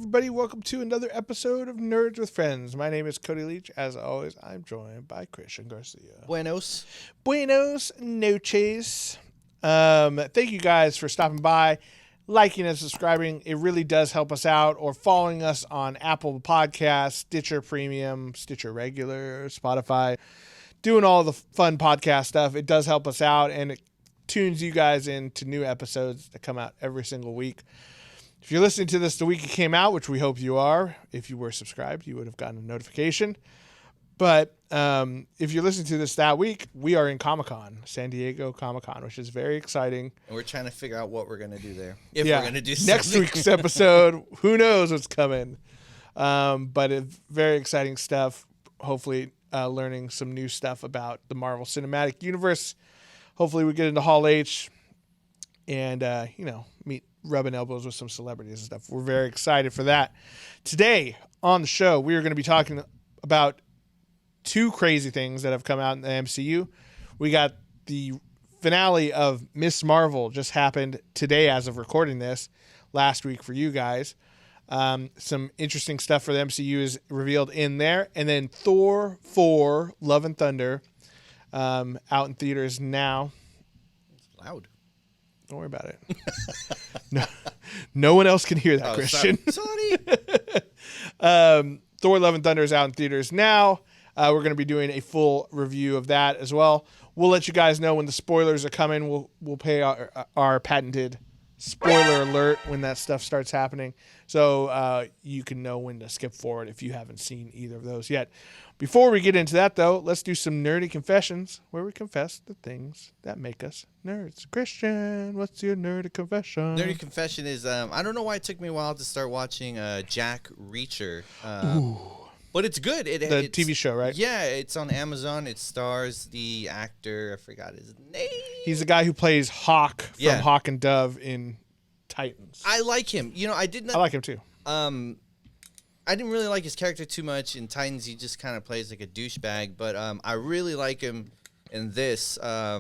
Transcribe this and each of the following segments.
everybody. Welcome to another episode of Nerds with Friends. My name is Cody Leach. As always, I'm joined by Christian Garcia. Buenos noches. Thank you guys for stopping by, liking and subscribing. It really does help us out. Or following us on Apple Podcasts, Stitcher Premium, Stitcher Regular, Spotify. Doing all the fun podcast stuff. It does help us out, and it tunes you guys into new episodes that come out every single week. If you're listening to this the week it came out, which we hope you are, if you were subscribed, you would have gotten a notification. But if you're listening to this that week, we are in Comic-Con, San Diego Comic-Con, which is very exciting. And we're trying to figure out what we're going to do there. If we're going to do something. Next week's episode, who knows what's coming. But it's very exciting stuff. Hopefully learning some new stuff about the Marvel Cinematic Universe. Hopefully we get into Hall H and, meet rubbing elbows with some celebrities and stuff. We're very excited for that. Today on the show, we are going to be talking about two crazy things that have come out in the MCU. We got the finale of Miss Marvel just happened today as of recording this, last week for you guys. Some interesting stuff for the MCU is revealed in there. And then Thor 4, Love and Thunder, out in theaters now. It's loud. Don't worry about it. No one else can hear that, Christian. Sorry. Thor Love and Thunder is out in theaters now. We're going to be doing a full review of that as well. We'll let you guys know when the spoilers are coming. We'll pay our patented spoiler alert when that stuff starts happening. So you can know when to skip forward if you haven't seen either of those yet. Before we get into that, though, let's do some nerdy confessions where we confess the things that make us nerds. Christian, what's your nerdy confession? Nerdy confession is, I don't know why it took me a while to start watching Jack Reacher. But it's good. It's TV show, right? Yeah, it's on Amazon. It stars the actor, I forgot his name. He's the guy who plays Hawk from Hawk and Dove in Titans. I like him. I like him too. I didn't really like his character too much in Titans. He just kind of plays like a douchebag, but I really like him in this. I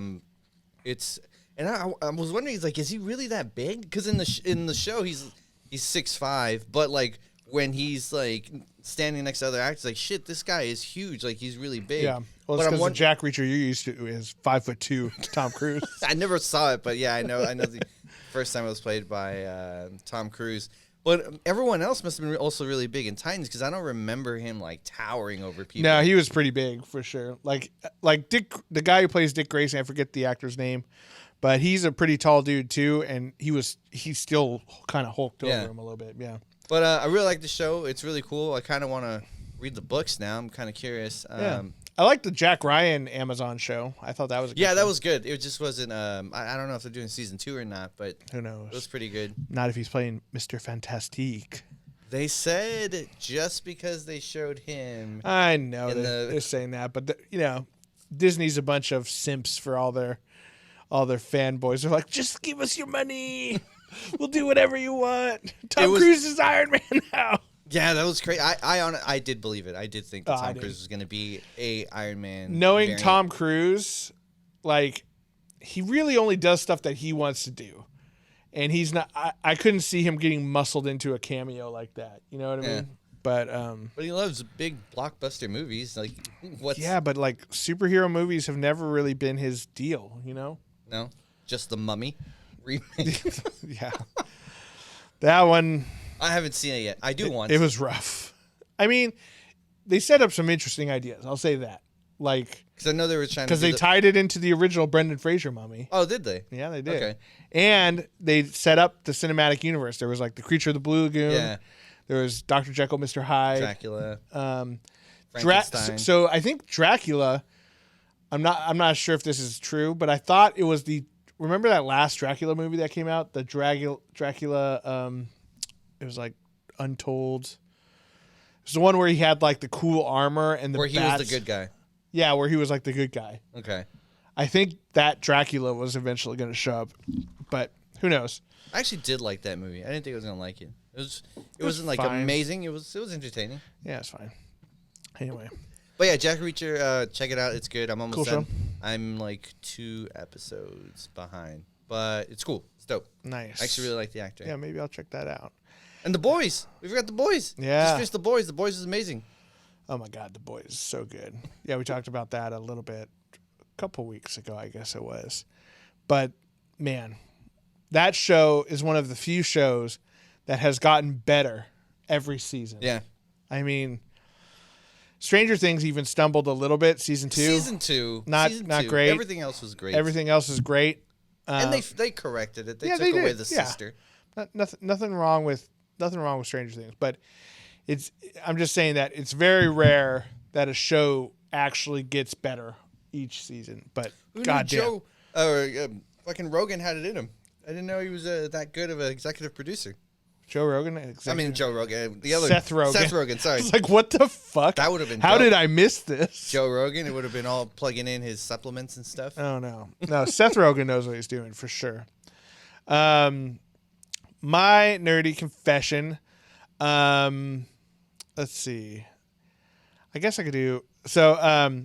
was wondering, is he really that big? Because in the show he's 6'5", but like when he's like standing next to other actors, like shit, this guy is huge. Like he's really big. Yeah, well, it's because the Jack Reacher you're used to is 5'2", Tom Cruise. I never saw it, but yeah, I know. The first time it was played by Tom Cruise. But everyone else must have been also really big in Titans because I don't remember him like towering over people. No, he was pretty big for sure. Like Dick, the guy who plays Dick Grayson, I forget the actor's name, but he's a pretty tall dude too, and he's still kind of hulked over him a little bit. Yeah. But I really like the show. It's really cool. I kind of want to read the books now. I'm kind of curious. I like the Jack Ryan Amazon show. I thought that was a good show. That was good. It just wasn't. I don't know if they're doing season 2 or not, but who knows? It was pretty good. Not if he's playing Mr. Fantastique. They said just because they showed him. I know they're saying that, but Disney's a bunch of simps for all their fanboys. They're like, just give us your money. We'll do whatever you want. Tom Cruise is Iron Man now. Yeah, that was crazy. I did believe it. I did think that Tom Cruise was going to be a Iron Man. Knowing variant. Tom Cruise, like, he really only does stuff that he wants to do. And he's not, I couldn't see him getting muscled into a cameo like that. You know what I mean? But he loves big blockbuster movies. Like, Yeah, but like superhero movies have never really been his deal, No, just The Mummy remake. Yeah. That one. I haven't seen it yet. I do want to. It was rough. I mean, they set up some interesting ideas. I'll say that. Like, because I know they were trying to. Because they tied it into the original Brendan Fraser Mummy. Oh, did they? Yeah, they did. Okay. And they set up the cinematic universe. There was like the Creature of the Blue Lagoon. Yeah. There was Dr. Jekyll, Mr. Hyde. Dracula. Frankenstein. So I think Dracula. I'm not sure if this is true, but I thought it was the. Remember that last Dracula movie that came out? The Dracula. It was like Untold. It was the one where he had like the cool armor and the where he bats. was the good guy. Yeah, where he was like the good guy. Okay. I think that Dracula was eventually going to show up, but who knows? I actually did like that movie. I didn't think I was going to like it. It wasn't like fine. Amazing. It was entertaining. Yeah, it's fine. Anyway. But yeah, Jack Reacher, check it out. It's good. I'm almost done. Show. I'm like 2 episodes behind, but it's cool. It's dope. Nice. I actually really like the actor. Yeah, maybe I'll check that out. And The Boys. We forgot The Boys. Yeah. Just finished The Boys. The Boys is amazing. Oh, my God. The Boys is so good. Yeah, we talked about that a little bit a couple weeks ago, I guess it was. But, man, that show is one of the few shows that has gotten better every season. Yeah. I mean, Stranger Things even stumbled a little bit. Season 2. Not great. Everything else was great. Everything else is great. And they corrected it. They took away the sister. Nothing wrong with Stranger Things, but I'm just saying that it's very rare that a show actually gets better each season. But goddamn, fucking Rogan had it in him. I didn't know he was that good of an executive producer. Joe Rogan? Joe Rogan. The other Seth Rogen. Seth Rogen, sorry. It's like, what the fuck? That would have been How dope. did I miss this? Joe Rogan, it would have been all plugging in his supplements and stuff. Oh, no. No, Seth Rogen knows what he's doing, for sure. My nerdy confession. Let's see. I guess I could do... So, a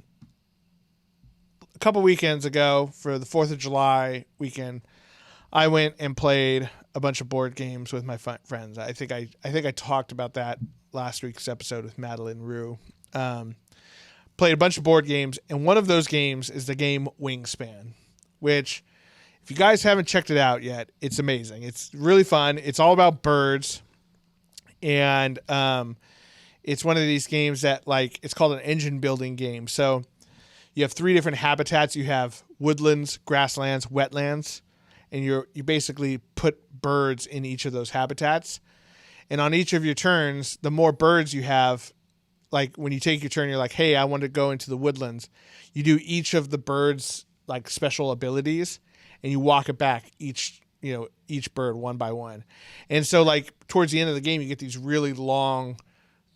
couple weekends ago, for the 4th of July weekend, I went and played a bunch of board games with my friends. I think I talked about that last week's episode with Madeline Rue. Played a bunch of board games, and one of those games is the game Wingspan, which, if you guys haven't checked it out yet, it's amazing. It's really fun. It's all about birds, and it's one of these games that, like, it's called an engine building game. So you have 3 different habitats. You have woodlands, grasslands, wetlands, and you basically put birds in each of those habitats. And on each of your turns, the more birds you have, like when you take your turn, you're like, hey, I want to go into the woodlands. You do each of the birds' like special abilities, and you walk it back each bird one by one. And so like towards the end of the game, you get these really long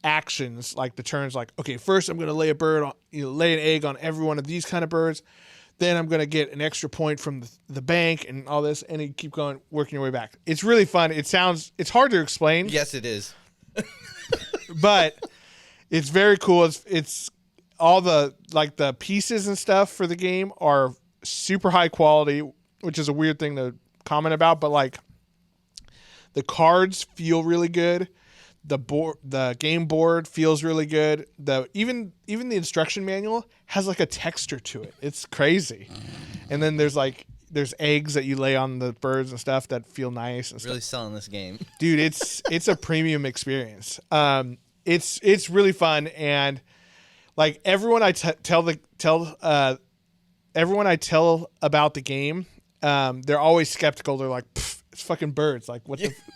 actions, like the turns, like, okay, first I'm going to lay lay an egg on every one of these kind of birds. Then I'm going to get an extra point from the bank and all this, and you keep going, working your way back. It's really fun. It's hard to explain. Yes, it is. But it's very cool. It's all the pieces and stuff for the game are super high quality, which is a weird thing to comment about, but like the cards feel really good. The game board feels really good. Even the instruction manual has like a texture to it. It's crazy. And then there's eggs that you lay on the birds and stuff that feel nice and really stuff. Selling this game, dude. It's a premium experience. It's really fun, and like everyone I tell about the game, they're always skeptical. They're like, it's fucking birds. Like,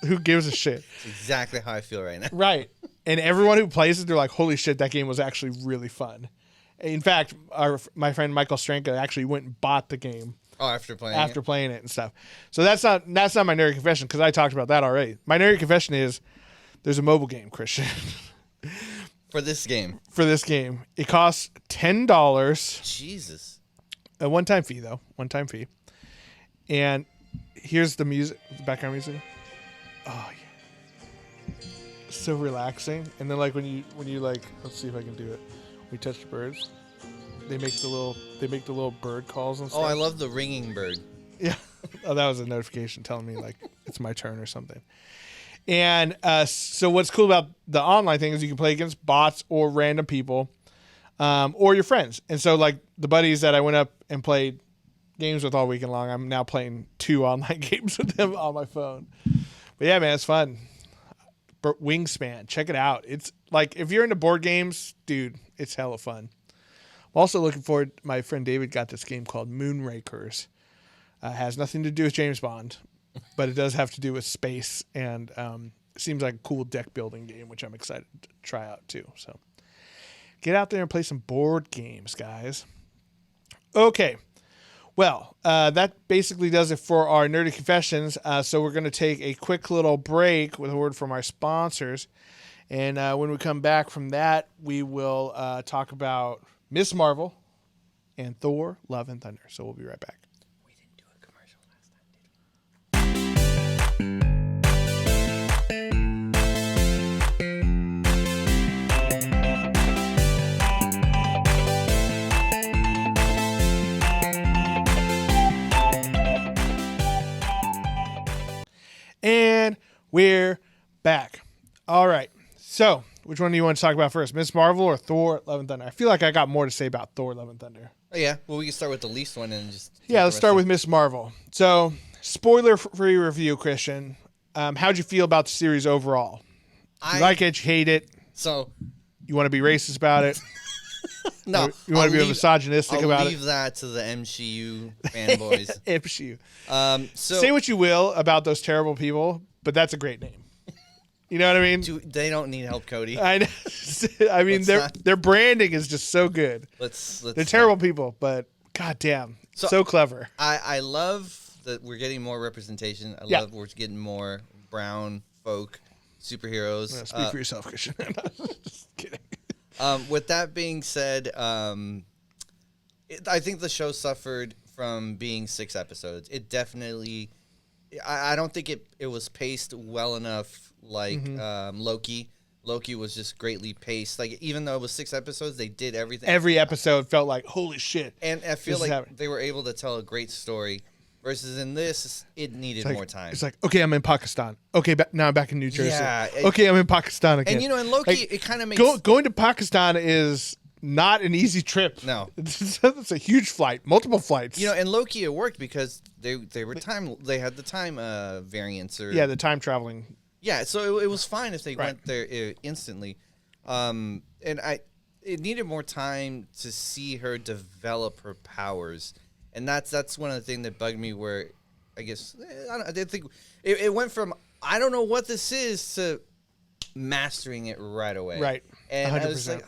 who gives a shit? It's exactly how I feel right now. Right. And everyone who plays it, they're like, holy shit, that game was actually really fun. In fact, my friend Michael Stranka actually went and bought the game. Oh, after playing it and stuff. So that's not my nerdy confession, because I talked about that already. My nerdy confession is there's a mobile game, Christian. For this game. It costs $10. Jesus. A one-time fee, though. One-time fee. And here's the music, the background music. Oh yeah, so relaxing. And then like when you like, let's see if I can do it. We touch the birds. They make the little bird calls and stuff. Oh, I love the ringing bird. Yeah. Oh, that was a notification telling me like it's my turn or something. And so what's cool about the online thing is you can play against bots or random people, or your friends. And so like the buddies that I went up and played games with all weekend long, I'm now playing 2 online games with them on my phone. But yeah, man, it's fun. Wingspan, check it out. It's like, if you're into board games, dude, it's hella fun. I'm also looking forward. My friend David got this game called Moonrakers. Has nothing to do with James Bond, but it does have to do with space, and it seems like a cool deck building game, which I'm excited to try out too. So get out there and play some board games, guys. Okay. Well, that basically does it for our Nerdy Confessions. So we're going to take a quick little break with a word from our sponsors. And when we come back from that, we will talk about Miss Marvel and Thor, Love and Thunder. So we'll be right back. We didn't do a commercial last And we're back. All right. So, which one do you want to talk about first? Miss Marvel or Thor: Love and Thunder? I feel like I got more to say about Thor: Love and Thunder. Oh, yeah. Well, we can start with the least one and just. Yeah, let's start with Miss Marvel. So, spoiler-free review, Christian. How'd you feel about the series overall? You like it? You hate it? So. You want to be racist about it? No. You want to be misogynistic about it? I'll leave that to the MCU fanboys. MCU. So say what you will about those terrible people, but that's a great name. You know what I mean? They don't need help, Cody. I know. I mean, their branding is just so good. They're terrible people, but goddamn, so clever. I love that we're getting more representation. I love we're getting more brown folk superheroes. No, speak for yourself, Christian. Just kidding. With that being said, I think the show suffered from being 6 episodes. It definitely, I don't think it was paced well enough like Loki. Loki was just greatly paced. Like, even though it was 6 episodes, they did everything. Every episode felt like, holy shit. And I feel like they were able to tell a great story. Versus in this, it needed more time. It's like, okay, I'm in Pakistan. Okay, now I'm back in New Jersey. Yeah, okay, I'm in Pakistan again. And, in Loki, it kind of makes... Going to Pakistan is not an easy trip. No. It's a huge flight, multiple flights. In Loki, it worked because they had the time variance. The time traveling. Yeah, so it was fine if they went there instantly. And it needed more time to see her develop her powers. And that's one of the things that bugged me. Where I guess I didn't think it went from I don't know what this is to mastering it right away. Right, and 100%. I was like,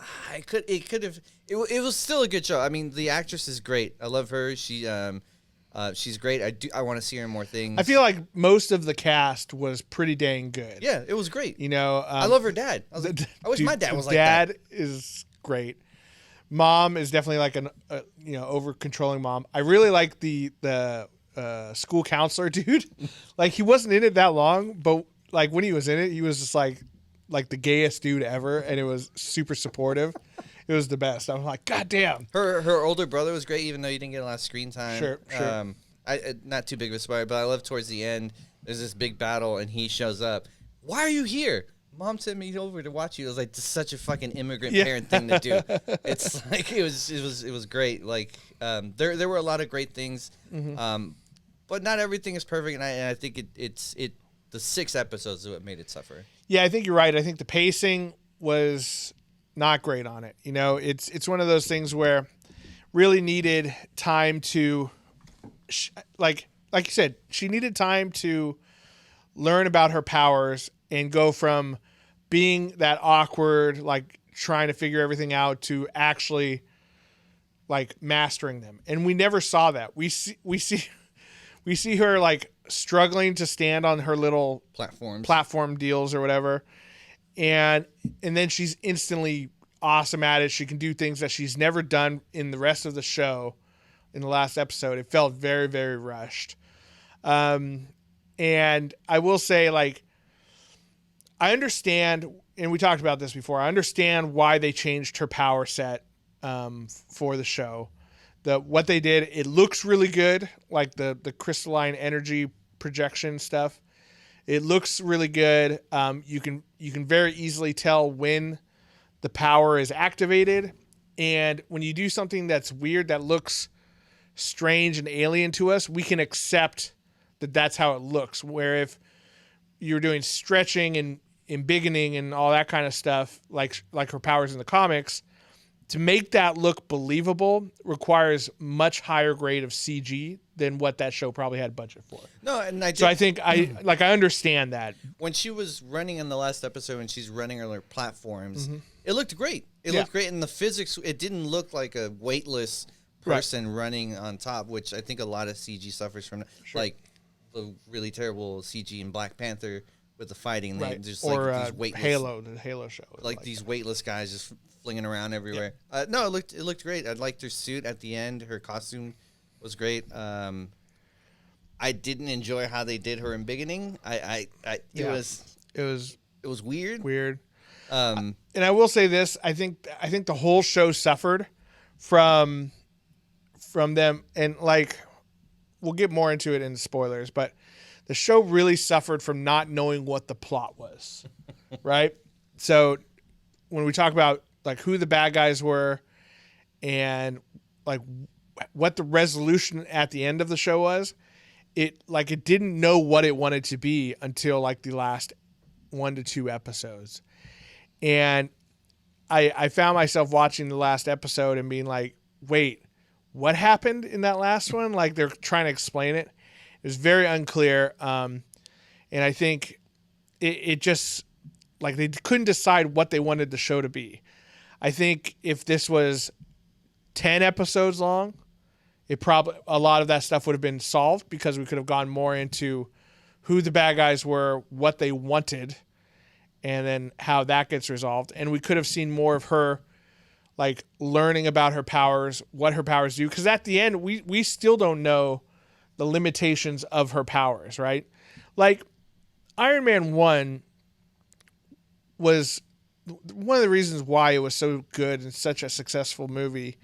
it could have. It was still a good show. I mean, the actress is great. I love her. She's great. I want to see her in more things. I feel like most of the cast was pretty dang good. Yeah, it was great. I love her dad. I was like, I wish my dad was like that. Dad is great. Mom is definitely like an over controlling mom. I really like the school counselor dude. Like, he wasn't in it that long, but like when he was in it, he was just like the gayest dude ever, and it was super supportive. It was the best. I'm like, God damn. Her older brother was great, even though you didn't get a lot of screen time. Sure. I not too big of a spoiler, but I love towards the end. There's this big battle, and he shows up. Why are you here? Mom sent me over to watch you. It was like such a fucking immigrant parent thing to do. It's like it was great. Like there were a lot of great things, but not everything is perfect. And I think the 6 episodes is what made it suffer. Yeah, I think you're right. I think the pacing was not great on it. It's one of those things where really needed time to, like you said, she needed time to learn about her powers and go from being that awkward, like trying to figure everything out, to actually like mastering them. And we never saw that. We see her like struggling to stand on her little platform deals or whatever. And then she's instantly awesome at it. She can do things that she's never done in the rest of the show. In the last episode, it felt very, very rushed. And I will say, like, I understand, and we talked about this before, I understand why they changed her power set for the show. What they did, it looks really good, like the crystalline energy projection stuff. It looks really good. You can very easily tell when the power is activated. And when you do something that's weird, that looks strange and alien to us, we can accept that's how it looks. Where if you're doing stretching and embiggening and all that kind of stuff, like her powers in the comics, to make that look believable requires much higher grade of CG than what that show probably had budget for. No, and I think I understand that. When she was running in the last episode, when she's running her platforms, it looked great. It looked great, and the physics, it didn't look like a weightless person running on top, which I think a lot of CG suffers from. Sure. Like the really terrible CG in Black Panther with the fighting, just or like these weightless, the Halo show, like these weightless guys just flinging around everywhere. Yeah. No, it looked great. I liked her suit at the end. Her costume was great. I didn't enjoy how they did her in beginning. It was weird. Weird. And I will say this: I think the whole show suffered from them, and like we'll get more into it in spoilers, but the show really suffered from not knowing what the plot was, right? So when we talk about like who the bad guys were and like what the resolution at the end of the show was, it didn't know what it wanted to be until like the last 1 to 2 episodes. And I found myself watching the last episode and being like, wait, what happened in that last one? Like they're trying to explain it. It was very unclear. And I think it just like they couldn't decide what they wanted the show to be. I think if this was 10 episodes long, a lot of that stuff would have been solved because we could have gone more into who the bad guys were, what they wanted, and then how that gets resolved. And we could have seen more of her like learning about her powers, what her powers do. Because at the end, we still don't know the limitations of her powers, right? Like Iron Man 1 was one of the reasons why it was so good and such a successful movie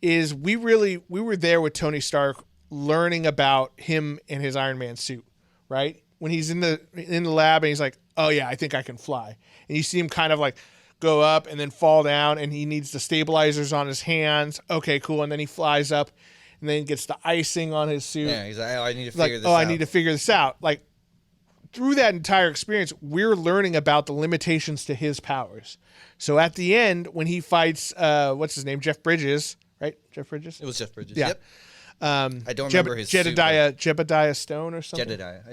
is we were there with Tony Stark learning about him and his Iron Man suit, right? When he's in the lab and he's like, oh yeah, I think I can fly. And you see him kind of like go up and then fall down and he needs the stabilizers on his hands. Okay, cool. And then he flies up and then gets the icing on his suit. Yeah, he's like, oh, I need to figure this out. I need to figure this out. Like through that entire experience, we're learning about the limitations to his powers. So at the end, when he fights, what's his name? Jeff Bridges, right? Jeff Bridges? It was Jeff Bridges. Yeah. Yep. I don't remember his suit, Jebediah Stone or something?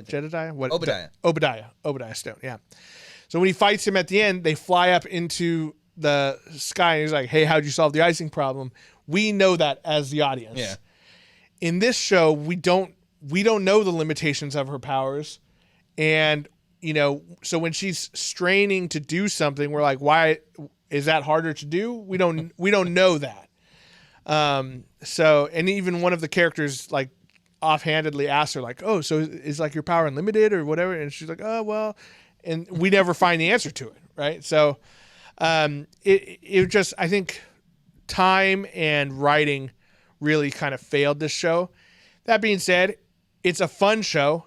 Jedediah. What? Obadiah. Obadiah Stone, yeah. So when he fights him at the end, they fly up into the sky and he's like, hey, how'd you solve the icing problem? We know that as the audience. Yeah. In this show, we don't know the limitations of her powers. And, you know, so when she's straining to do something, we're like, why is that harder to do? We don't know that. So, and even one of the characters like offhandedly asked her like, oh, so is like your power unlimited or whatever? And she's like, oh, well, and we never find the answer to it. Right. So, it just, I think time and writing really kind of failed this show. That being said, it's a fun show.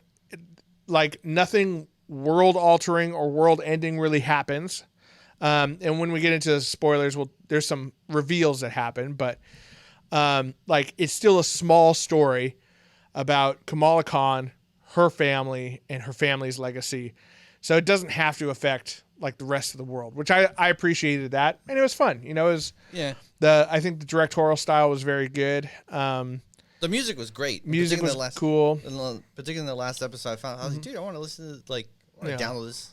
Like nothing world altering or world ending really happens. And when we get into spoilers, there's some reveals that happen, but like it's still a small story about Kamala Khan, her family, and her family's legacy. So it doesn't have to affect like the rest of the world, which I appreciated that, and it was fun. You know, I think the directorial style was very good. The music was great. Music was cool. Particularly in the last episode, I found I was like, dude, I want to listen to download this.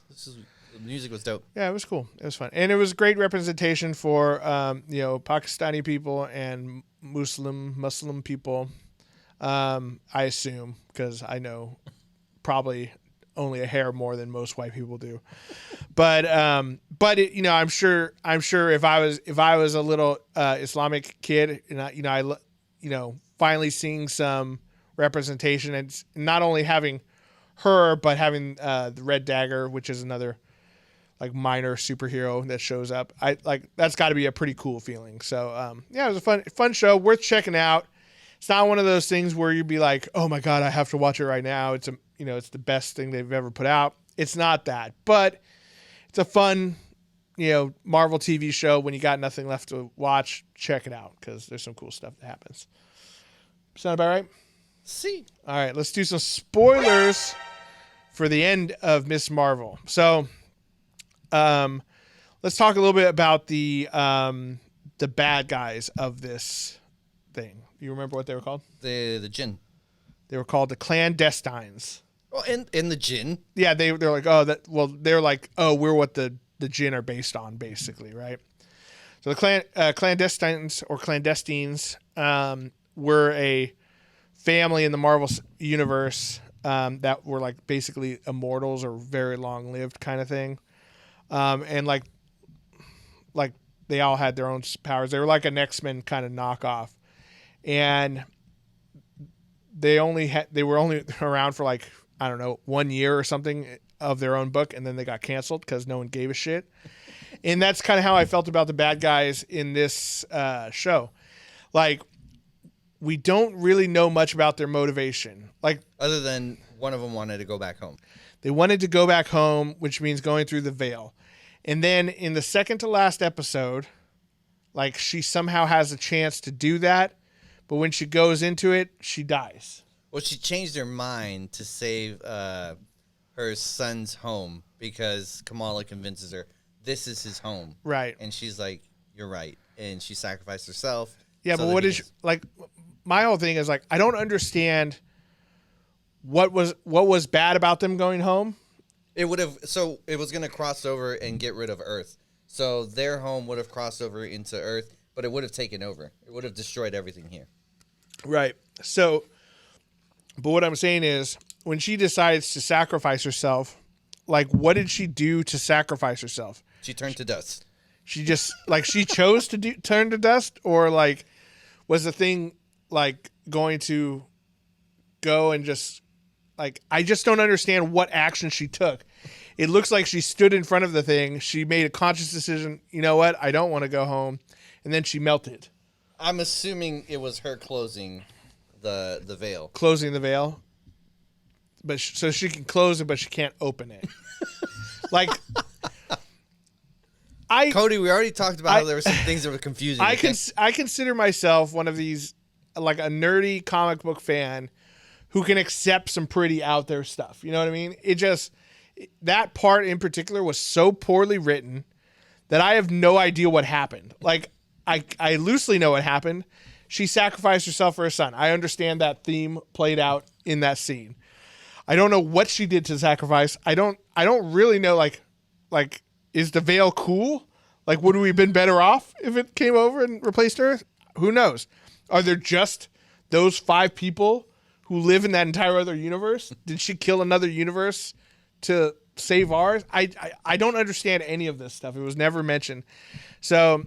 The music was dope. Yeah, it was cool. It was fun. And it was great representation for, Pakistani people and Muslim people. I assume, because I know probably only a hair more than most white people do. But it, you know, I'm sure if I was a little Islamic kid and I finally seeing some representation and not only having her, but having the Red Dagger, which is another like minor superhero that shows up. That's got to be a pretty cool feeling. So it was a fun show, worth checking out. It's not one of those things where you'd be like, oh my God, I have to watch it right now. It's it's the best thing they've ever put out. It's not that, but it's a fun, Marvel TV show. When you got nothing left to watch, check it out because there's some cool stuff that happens. Sound about right? See. All right, let's do some spoilers for the end of Miss Marvel. So, let's talk a little bit about the bad guys of this thing. You remember what they were called? The Jinn. They were called the Clandestines. Well, and the Jinn. Yeah, they're like, they're like, we're what the Jinn are based on, basically, right? So the Clandestines or Clandestines were a family in the Marvel universe that were like basically immortals or very long lived kind of thing, and like they all had their own powers. They were like an X-Men kind of knockoff, and they were only around for like, I don't know, 1 year or something of their own book, and then they got canceled because no one gave a shit. And that's kind of how I felt about the bad guys in this show. Like, we don't really know much about their motivation. Like, other than one of them wanted to go back home. They wanted to go back home, which means going through the veil. And then in the second to last episode, like, she somehow has a chance to do that, but when she goes into it, she dies. Well, she changed her mind to save her son's home because Kamala convinces her this is his home. Right. And she's like, you're right. And she sacrificed herself. Yeah, so but what is, like, my whole thing is, like, I don't understand what was bad about them going home. It would have, so it was going to cross over and get rid of Earth. So their home would have crossed over into Earth, but it would have taken over. It would have destroyed everything here. Right. So, but what I'm saying is, when she decides to sacrifice herself, like, what did she do to sacrifice herself? She turned to dust. She just, like, she chose to turn to dust, or, like, was the thing, like, going to go and just, like, I just don't understand what action she took. It looks like she stood in front of the thing. She made a conscious decision. You know what? I don't want to go home. And then she melted. I'm assuming it was her closing the veil. Closing the veil. But so she can close it, but she can't open it. Like, Cody, we already talked about how there were some things that were confusing. I consider myself one of these, like, a nerdy comic book fan who can accept some pretty out there stuff. You know what I mean? It just, that part in particular was so poorly written that I have no idea what happened. Like, I loosely know what happened. She sacrificed herself for her son. I understand that theme played out in that scene. I don't know what she did to sacrifice. I don't really know, like, is the veil cool? Like, would we have been better off if it came over and replaced her? Who knows? Are there just those 5 people who live in that entire other universe? Did she kill another universe to save ours? I don't understand any of this stuff. It was never mentioned. So,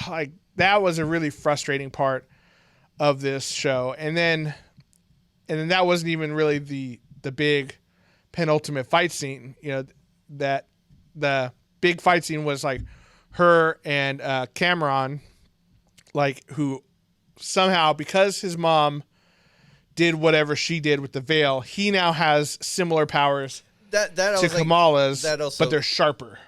like, that was a really frustrating part of this show. And then that wasn't even really the big penultimate fight scene. You know, that the big fight scene was, like, her and Cameron, like, who somehow, because his mom did whatever she did with the veil, he now has similar powers to Kamala's, but they're sharper.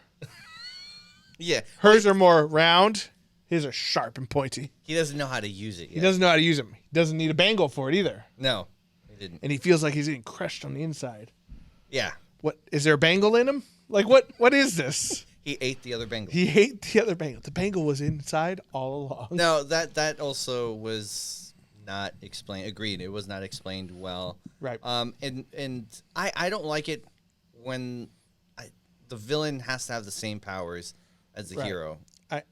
Yeah. Hers are more round. His are sharp and pointy. He doesn't know how to use it yet. He doesn't know how to use them. He doesn't need a bangle for it either. No, he didn't. And he feels like he's getting crushed on the inside. Yeah. What, is there a bangle in him? Like, what is this? He ate the other bangle. He ate the other bangle. The bangle was inside all along. No, that also was not explained. Agreed. It was not explained well. Right. And I don't like it when the villain has to have the same powers as the hero.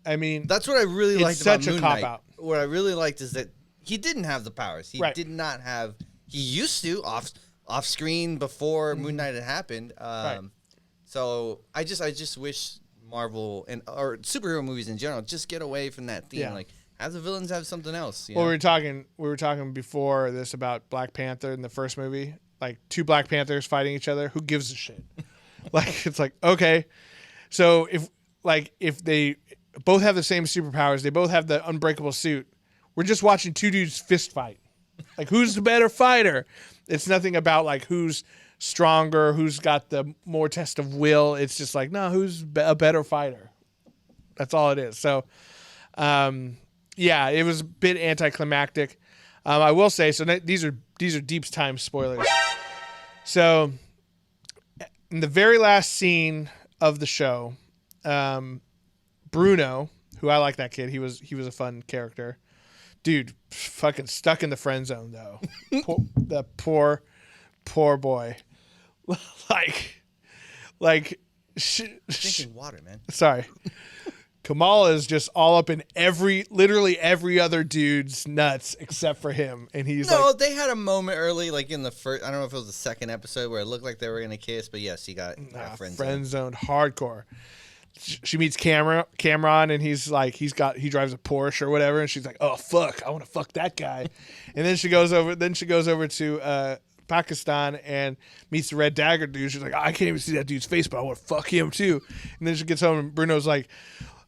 I mean, that's what I really liked about Moon Knight. Cop-out. What I really liked is that he didn't have the powers. He right. did not have. He used to off screen before Moon Knight had happened. Right. So I just wish Marvel or superhero movies in general just get away from that theme. Yeah. Like, have the villains have something else. You know? We were talking before this about Black Panther in the first movie. Like, 2 Black Panthers fighting each other. Who gives a shit? Like, it's like, okay, so if they both have the same superpowers, they both have the unbreakable suit, we're just watching 2 dudes fist fight. Like, who's the better fighter? It's nothing about, like, who's stronger, who's got the more test of will. It's just like, no, who's a better fighter? That's all it is. So, yeah, it was a bit anticlimactic. I will say, so these are deep time spoilers. So, in the very last scene of the show, Bruno, who I like that kid, he was a fun character. Dude, fucking stuck in the friend zone though. The poor boy. like drinking water, man. Sorry. Kamala is just all up in literally every other dude's nuts except for him, and he's they had a moment early, like in the first. I don't know if it was the second episode where it looked like they were gonna kiss, but yes, he got friend zoned hardcore. She meets Cameron, and he's like, he drives a Porsche or whatever, and she's like, oh fuck, I want to fuck that guy, and then she goes over to Pakistan and meets the Red Dagger dude. She's like, I can't even see that dude's face, but I want to fuck him too. And then she gets home, and Bruno's like,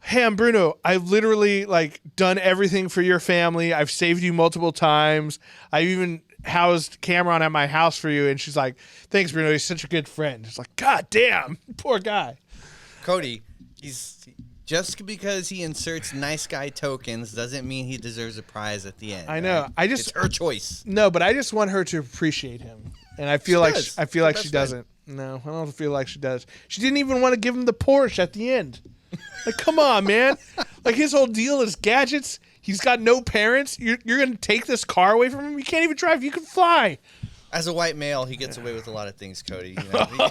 hey, I'm Bruno. I've literally like done everything for your family. I've saved you multiple times. I've even housed Cameron at my house for you. And she's like, thanks, Bruno. He's such a good friend. It's like, God damn, poor guy. Cody, just because he inserts nice guy tokens doesn't mean he deserves a prize at the end. I know. Right? It's her choice. No, but I just want her to appreciate him. And I feel like she doesn't. No, I don't feel like she does. She didn't even want to give him the Porsche at the end. Like, come on, man. Like, his whole deal is gadgets. He's got no parents. You're going to take this car away from him? You can't even drive. You can fly. As a white male, he gets away with a lot of things, Cody. You know?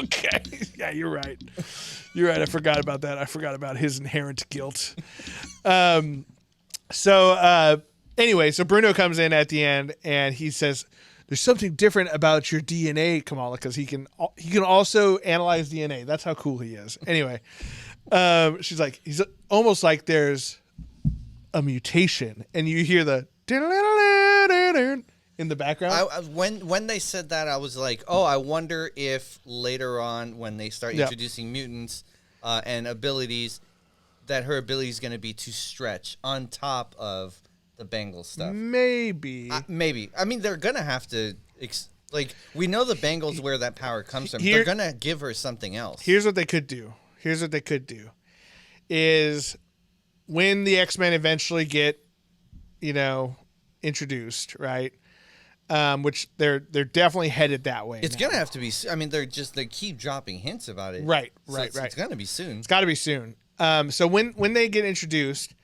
Okay. Yeah, you're right. You're right. I forgot about that. I forgot about his inherent guilt. Anyway, so Bruno comes in at the end, and he says, there's something different about your DNA, Kamala, because he can also analyze DNA. That's how cool he is. Anyway, she's like, he's almost like there's a mutation, and you hear the in the background. When they said that, I was like, oh, I wonder if later on when they start introducing mutants and abilities, that her ability is going to be to stretch on top of the Bengal stuff. Maybe. Maybe. I mean, they're going to have to, we know the Bengals where that power comes from. They're going to give her something else. Here's what they could do. Is when the X-Men eventually get, introduced, right? Which they're definitely headed that way. It's going to have to be, I mean, they keep dropping hints about it. Right. It's going to be soon. It's got to be soon. So when they get introduced,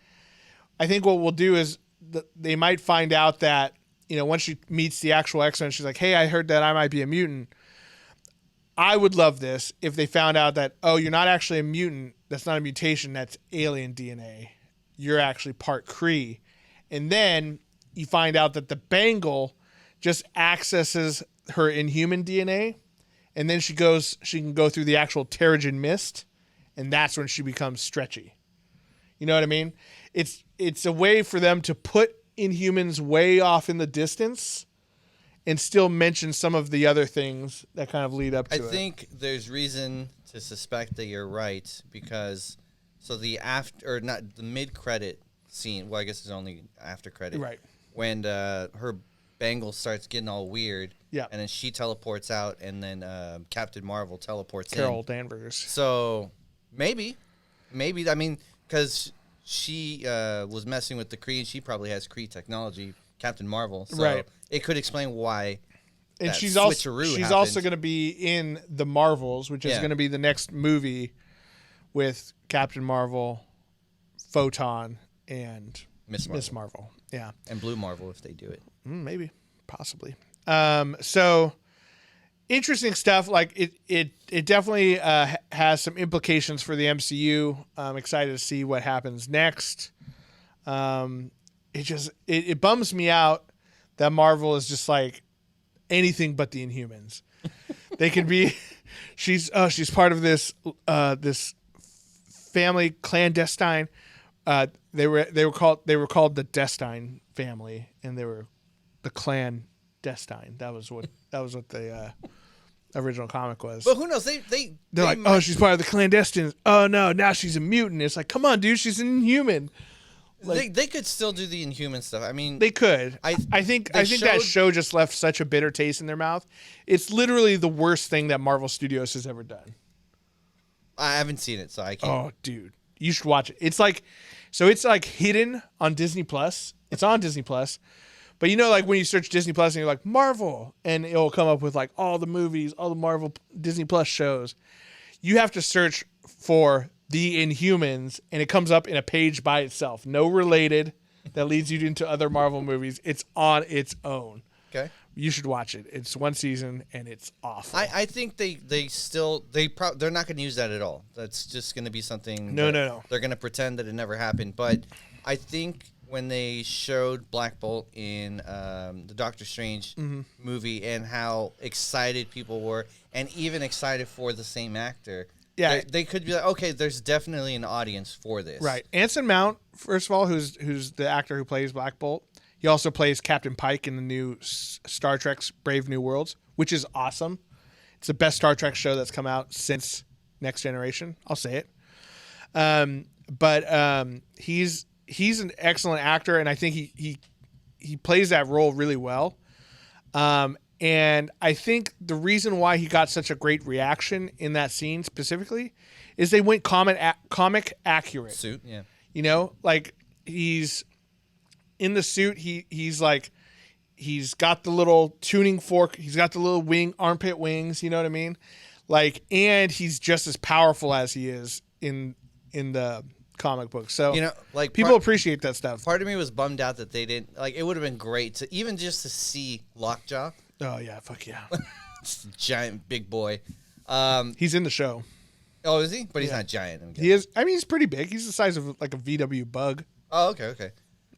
I think what we'll do is they might find out that, once she meets the actual X-Men, she's like, hey, I heard that I might be a mutant. I would love this if they found out that, oh, you're not actually a mutant. That's not a mutation. That's alien DNA. You're actually part Kree. And then you find out that the Bengal just accesses her inhuman DNA. And then she can go through the actual Terrigen Mist. And that's when she becomes stretchy. You know what I mean? It's a way for them to put Inhumans way off in the distance and still mention some of the other things that kind of lead up to it. I think there's reason to suspect that you're right because the mid-credit scene, well, I guess it's only after credit. Right. When her Bengal starts getting all weird. Yeah. And then she teleports out and then Captain Marvel teleports Carol in. Danvers. So maybe, I mean, because she was messing with the Kree, and she probably has Kree technology, Captain Marvel. So right. It could explain why. And she's also going to be in the Marvels, which is going to be the next movie with Captain Marvel, Photon, and Miss Marvel. Yeah, and Blue Marvel if they do it. Maybe, possibly. So interesting stuff. Like it definitely has some implications for the MCU. I'm excited to see what happens next. It bums me out that Marvel is just like anything but the Inhumans. They can be. She's part of this family clandestine. They were called the Destine family, and they were the clan Destine. That was what the original comic was. But who knows? They're like, oh, she's part of the clandestines. Oh no, now she's a mutant. It's like, come on, dude, she's an Inhuman. Like, they could still do the Inhuman stuff. I mean, they could. I think that show just left such a bitter taste in their mouth. It's literally the worst thing that Marvel Studios has ever done. I haven't seen it, so I can't. Oh, dude, you should watch it. It's like hidden on Disney Plus. It's on Disney Plus, but like when you search Disney Plus and you're like Marvel, and it'll come up with like all the movies, all the Marvel Disney Plus shows. You have to search for the Inhumans, and it comes up in a page by itself, no related, that leads you into other Marvel movies. It's on its own. Okay, you should watch it. It's one season and it's awful. I think they're not going to use that at all. That's just going to be something. No. They're going to pretend that it never happened. But I think when they showed Black Bolt in the Doctor Strange movie and how excited people were, and even excited for the same actor. Yeah, they could be like, okay, there's definitely an audience for this. Right. Anson Mount, first of all, who's the actor who plays Black Bolt. He also plays Captain Pike in the new Star Trek's Brave New Worlds, which is awesome. It's the best Star Trek show that's come out since Next Generation. I'll say it. But he's an excellent actor, and I think he plays that role really well. And I think the reason why he got such a great reaction in that scene specifically is they went comic accurate. Suit, yeah. You know, like he's in the suit. He's like, he's got the little tuning fork. He's got the little armpit wings. You know what I mean? Like, and he's just as powerful as he is in the comic book. So, you know, like people appreciate that stuff. Part of me was bummed out that they didn't, like, it would have been great to even just to see Lockjaw. Oh yeah, fuck yeah. Giant big boy. He's in the show. Oh, is he? But he's not giant. He is. I mean, he's pretty big. He's the size of like a VW Bug. Oh, okay.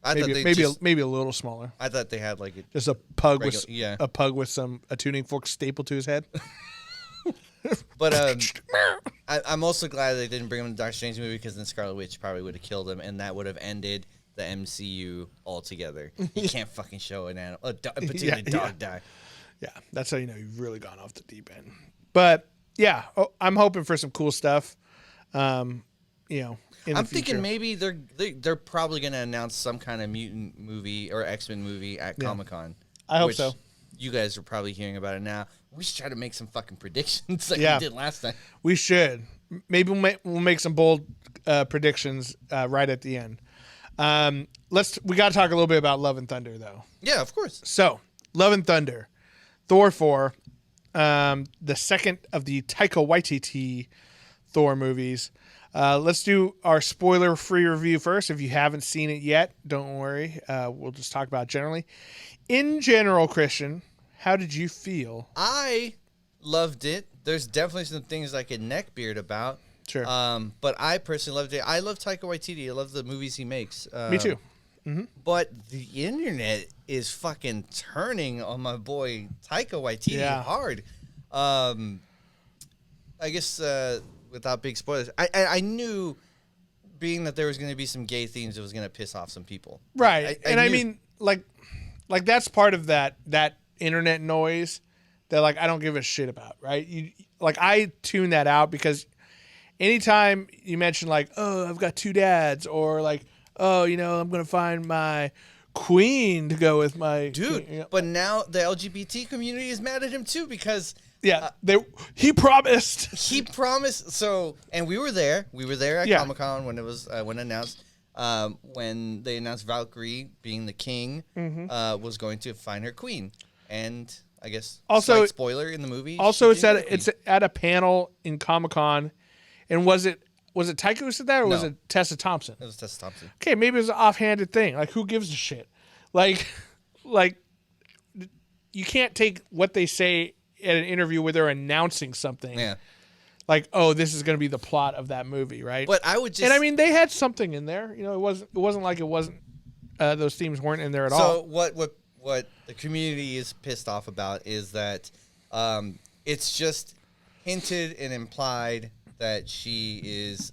Maybe a little smaller. I thought they had like just a pug with a tuning fork stapled to his head. But I'm also glad they didn't bring him to the Doctor Strange movie, because then Scarlet Witch probably would have killed him, and that would have ended the MCU altogether. You can't fucking show an animal, particularly a dog die. Yeah, that's how you know you've really gone off the deep end. But yeah, I'm hoping for some cool stuff. You know, I'm thinking maybe they're probably going to announce some kind of mutant movie or X-Men movie at Comic-Con. I hope so. You guys are probably hearing about it now. We should try to make some fucking predictions like we did last time. We should. Maybe we'll make some bold predictions right at the end. We got to talk a little bit about Love and Thunder, though. Yeah, of course. So, Love and Thunder, Thor 4, the second of the Taika Waititi Thor movies. Let's do our spoiler-free review first. If you haven't seen it yet, don't worry. We'll just talk about it generally. In general, Christian, how did you feel? I loved it. There's definitely some things I could neckbeard about. Sure. But I personally loved it. I love Taika Waititi. I love the movies he makes. Me too. Mm-hmm. But the internet is fucking turning on my boy Taika Waititi hard. I guess without big spoilers, I knew, being that there was going to be some gay themes, it was going to piss off some people. Right. I mean, like that's part of that internet noise that, like, I don't give a shit about, right? I tune that out, because anytime you mention, like, oh, I've got two dads, or like, oh, you know, I'm going to find my queen to go with my dude. You know. But now the LGBT community is mad at him too, because he promised. He promised. So, and we were there. We were there at Comic-Con when it was when announced. When they announced Valkyrie, being the king, was going to find her queen, and I guess also, slight spoiler in the movie. Also, it's at a panel in Comic-Con, and was it Taika who said that, or was it Tessa Thompson? It was Tessa Thompson. Okay, maybe it was an offhanded thing. Like, who gives a shit? Like you can't take what they say at an interview where they're announcing something. Yeah. Like, oh, this is going to be the plot of that movie, right? But I would just... And I mean, they had something in there. You know, it wasn't like it wasn't... those themes weren't in there at all. So what the community is pissed off about is that it's just hinted and implied that she's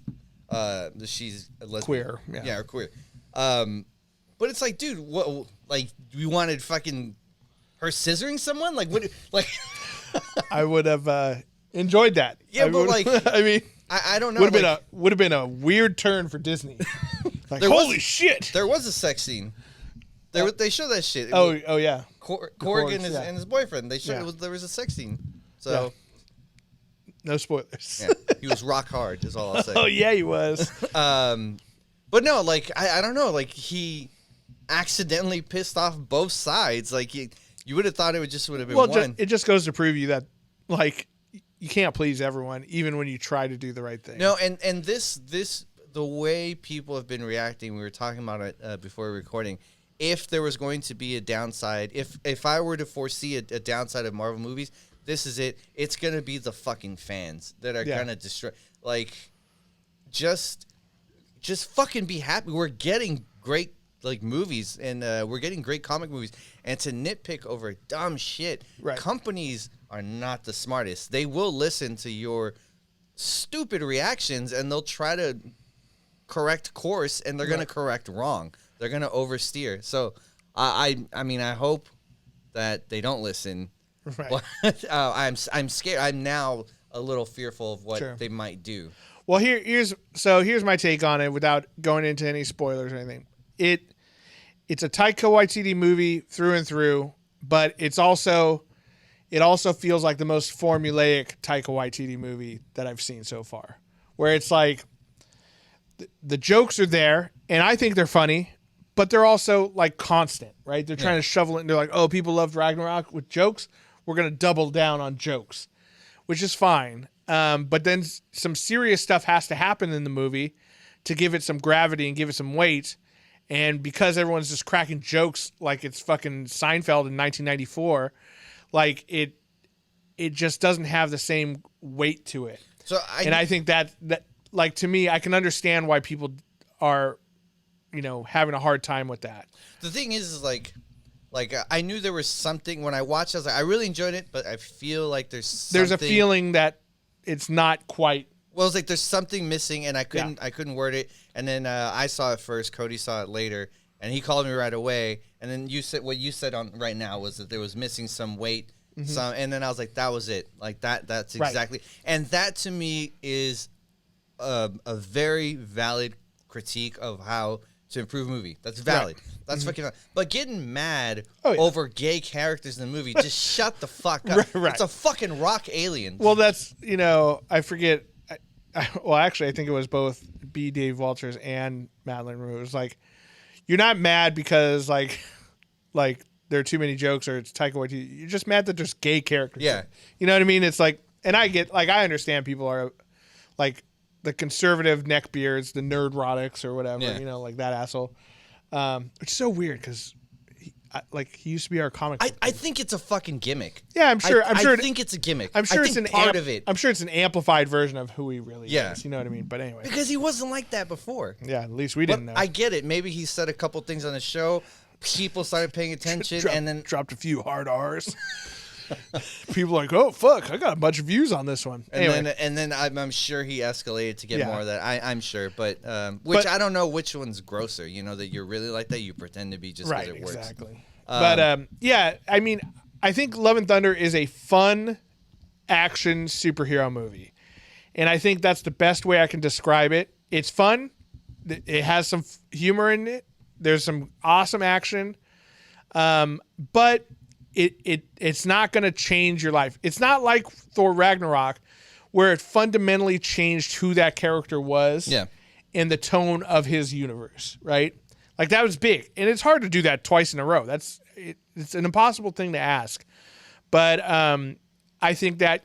a lesbian. Queer. Yeah, or queer. But it's like, dude, what? Like, we wanted fucking her scissoring someone? Like, what? Like... I would have... enjoyed that. Yeah, but like, I mean, I don't know. Would have been a weird turn for Disney. Like, holy shit! There was a sex scene. They showed that shit. Oh yeah. Corrigan and his boyfriend. They showed there was a sex scene. So no spoilers. Yeah, he was rock hard. Is all I'll say. Oh yeah, he was. But no, like I don't know. Like, he accidentally pissed off both sides. Like, you would have thought it would have been one. It just goes to prove you that, like, you can't please everyone, even when you try to do the right thing. No, and this the way people have been reacting. We were talking about it before recording. If there was going to be a downside, if I were to foresee a downside of Marvel movies, this is it. It's gonna be the fucking fans that are gonna destroy. Like, just fucking be happy. We're getting great movies, and we're getting great comic movies. And to nitpick over dumb shit, companies are not the smartest. They will listen to your stupid reactions, and they'll try to correct course, and they're going to correct wrong. They're going to oversteer. So I mean, I hope that they don't listen. Right. But I'm scared. I'm now a little fearful of what they might do. Well, here's my take on it without going into any spoilers or anything. It's a Taika Waititi movie through and through, but it also feels like the most formulaic Taika Waititi movie that I've seen so far, where it's like the jokes are there, and I think they're funny, but they're also like constant, right? They're trying to shovel it, and they're like, oh, people loved Ragnarok with jokes. We're going to double down on jokes, which is fine. But then some serious stuff has to happen in the movie to give it some gravity and give it some weight. And because everyone's just cracking jokes like it's fucking Seinfeld in 1994, like it just doesn't have the same weight to it. I think that like, to me, I can understand why people are, having a hard time with that. The thing is like I knew there was something when I watched. I was like, I really enjoyed it, but I feel like there's a feeling that it's not quite. Well, it's like there's something missing, and I couldn't word it. And then I saw it first. Cody saw it later, and he called me right away. And then what you said on right now was that there was missing some weight. And then I was like, that was it. Like that's exactly. Right. And that to me is a very valid critique of how to improve a movie. That's valid. Right. That's fucking. But getting mad over gay characters in the movie, just shut the fuck up. Right. It's a fucking rock alien. Well, that's I forget. Well, actually, I think it was both B. Dave Walters and Madeline Rue. It was like, you're not mad because like there are too many jokes or it's Taika Waititi. You're just mad that there's gay characters. Yeah. You know what I mean? It's like, and I understand people are like the conservative neckbeards, the nerdrotics or whatever, like that asshole. Which is so weird because he used to be our comic book. I think it's a fucking gimmick. Yeah, I'm sure. I think it's a gimmick. I'm sure it's part of it. I'm sure it's an amplified version of who he really is. You know what I mean? But anyway, because he wasn't like that before. Yeah, at least we didn't know. I get it. Maybe he said a couple things on the show. People started paying attention, and then dropped a few hard R's. People are like, oh fuck, I got a bunch of views on this one. And then I'm sure he escalated to get more of that. I'm sure, but I don't know which one's grosser. That you're really like that. You pretend to be just because it works. Exactly. But I mean, I think Love and Thunder is a fun action superhero movie, and I think that's the best way I can describe it. It's fun. It has some humor in it. There's some awesome action, but it's not going to change your life. It's not like Thor Ragnarok, where it fundamentally changed who that character was and the tone of his universe, right? Like, that was big. And it's hard to do that twice in a row. It's an impossible thing to ask. But I think that,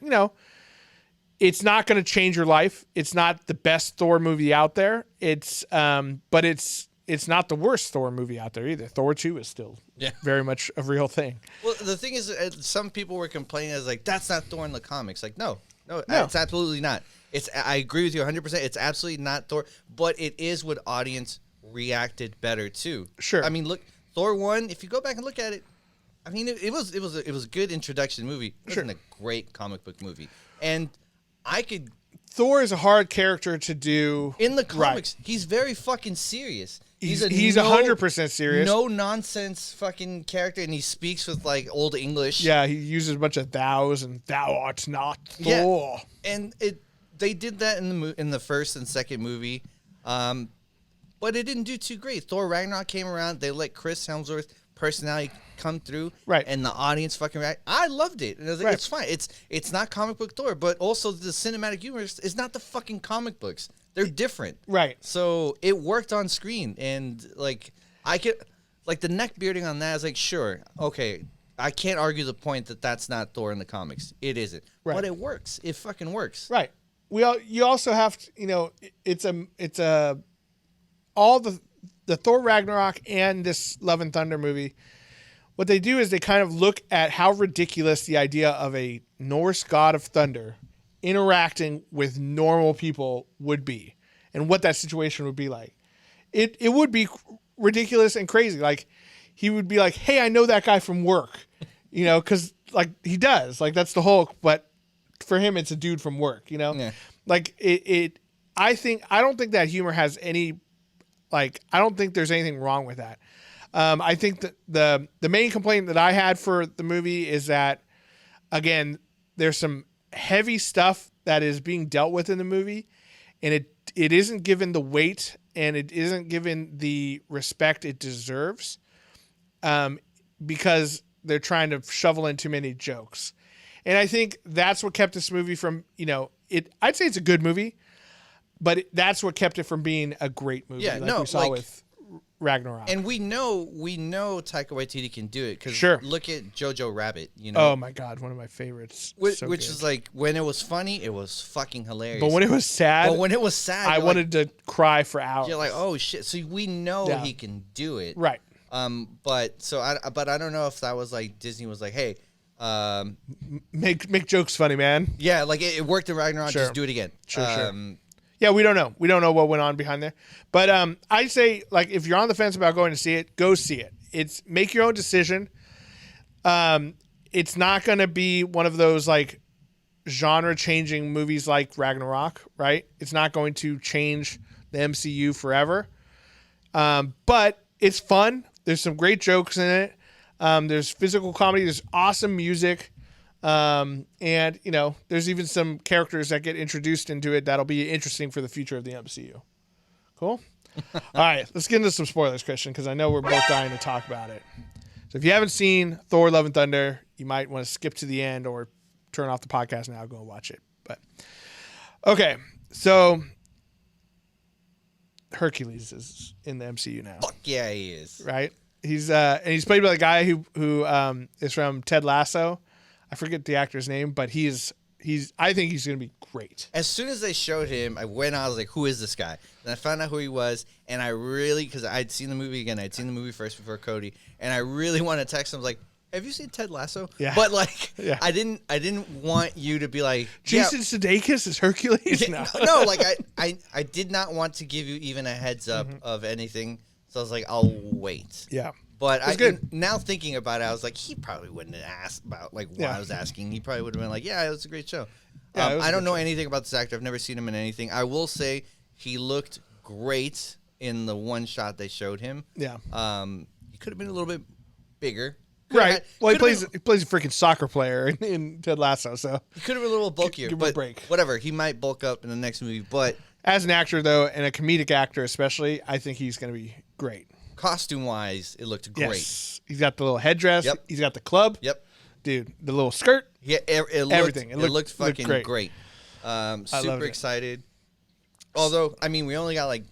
it's not going to change your life. It's not the best Thor movie out there. But it's not the worst Thor movie out there either. Thor 2 is still very much a real thing. Well, the thing is, some people were complaining as like, that's not Thor in the comics. Like, no, it's absolutely not. I agree with you 100%. It's absolutely not Thor, but it is what audience reacted better to. Sure. I mean, look, Thor 1, if you go back and look at it, I mean, it was a good introduction movie. It wasn't a great comic book movie. And Thor is a hard character to do. In the comics, he's very fucking serious. He's 100% serious. No nonsense fucking character, and he speaks with like old English. Yeah, he uses a bunch of thous and thou art not Thor. Yeah. And they did that in the first and second movie, but it didn't do too great. Thor Ragnarok came around. They let Chris Hemsworth personality come through, right? And the audience fucking react. I loved it. And I was like, it's fine. It's not comic book Thor, but also the cinematic universe is not the fucking comic books. They're different, right? So it worked on screen, and like I could, like the neck bearding on that is like, sure, okay, I can't argue the point that that's not Thor in the comics. It isn't, but it works. It fucking works, right? You also have to, it's all the Thor Ragnarok and this Love and Thunder movie. What they do is they kind of look at how ridiculous the idea of a Norse god of thunder interacting with normal people would be, and what that situation would be like. It would be ridiculous and crazy. Like, he would be like, "Hey, I know that guy from work," because like he does. Like, that's the Hulk, but for him, it's a dude from work. Like it. I don't think that humor has any. Like, I don't think there's anything wrong with that. I think that the main complaint that I had for the movie is that, again, there's some heavy stuff that is being dealt with in the movie, and it isn't given the weight and it isn't given the respect it deserves, because they're trying to shovel in too many jokes. And I think that's what kept this movie from, I'd say it's a good movie, but that's what kept it from being a great movie. Yeah, we saw with Ragnarok. And we know Taika Waititi can do it because look at Jojo Rabbit. Oh my God, one of my favorites. Which is like, when it was funny, it was fucking hilarious. But when it was sad, I wanted to cry for hours. You're like, oh shit! So we know he can do it, right? But I don't know if that was like Disney was like, hey, make jokes funny, man. Yeah, like it worked in Ragnarok. Sure. Just do it again. Sure. Yeah, we don't know. We don't know what went on behind there. But I say, like, if you're on the fence about going to see it, go see it. It's make your own decision. It's not going to be one of those like genre-changing movies like Ragnarok, right? It's not going to change the MCU forever. But it's fun. There's some great jokes in it. There's physical comedy. There's awesome music. And there's even some characters that get introduced into it that'll be interesting for the future of the MCU. Cool. All right, let's get into some spoilers, Christian, because I know we're both dying to talk about it. So if you haven't seen Thor: Love and Thunder, you might want to skip to the end or turn off the podcast now, go and watch it. But okay, so Hercules is in the MCU now. Fuck yeah, he is. Right? He's played by the guy who is from Ted Lasso. I forget the actor's name, but I think he's going to be great. As soon as they showed him, I was like, who is this guy? And I found out who he was, and because I'd seen the movie again. I'd seen the movie first before Cody, and I really wanted to text him, like, have you seen Ted Lasso? Yeah. But, like, yeah. I didn't want you to be like... Jason Sudeikis is Hercules? No. No, like, I did not want to give you even a heads up of anything, so I was like, I'll wait. Yeah. But now thinking about it, I was like, he probably wouldn't have asked about like what I was asking. He probably would have been like, yeah, it was a great show. Yeah, I don't know anything about this actor. I've never seen him in anything. I will say he looked great in the one shot they showed him. Yeah. He could have been a little bit bigger. Right. Well, he plays a freaking soccer player in Ted Lasso, so he could have been a little bulkier. Give him but a break. Whatever. He might bulk up in the next movie. But as an actor, though, and a comedic actor especially, I think he's going to be great. Costume-wise, it looked great. Yes. He's got the little headdress. Yep. He's got the club. Yep. Dude, the little skirt. Yeah, everything. It looked fucking great. Super excited. Although, I mean, we only got like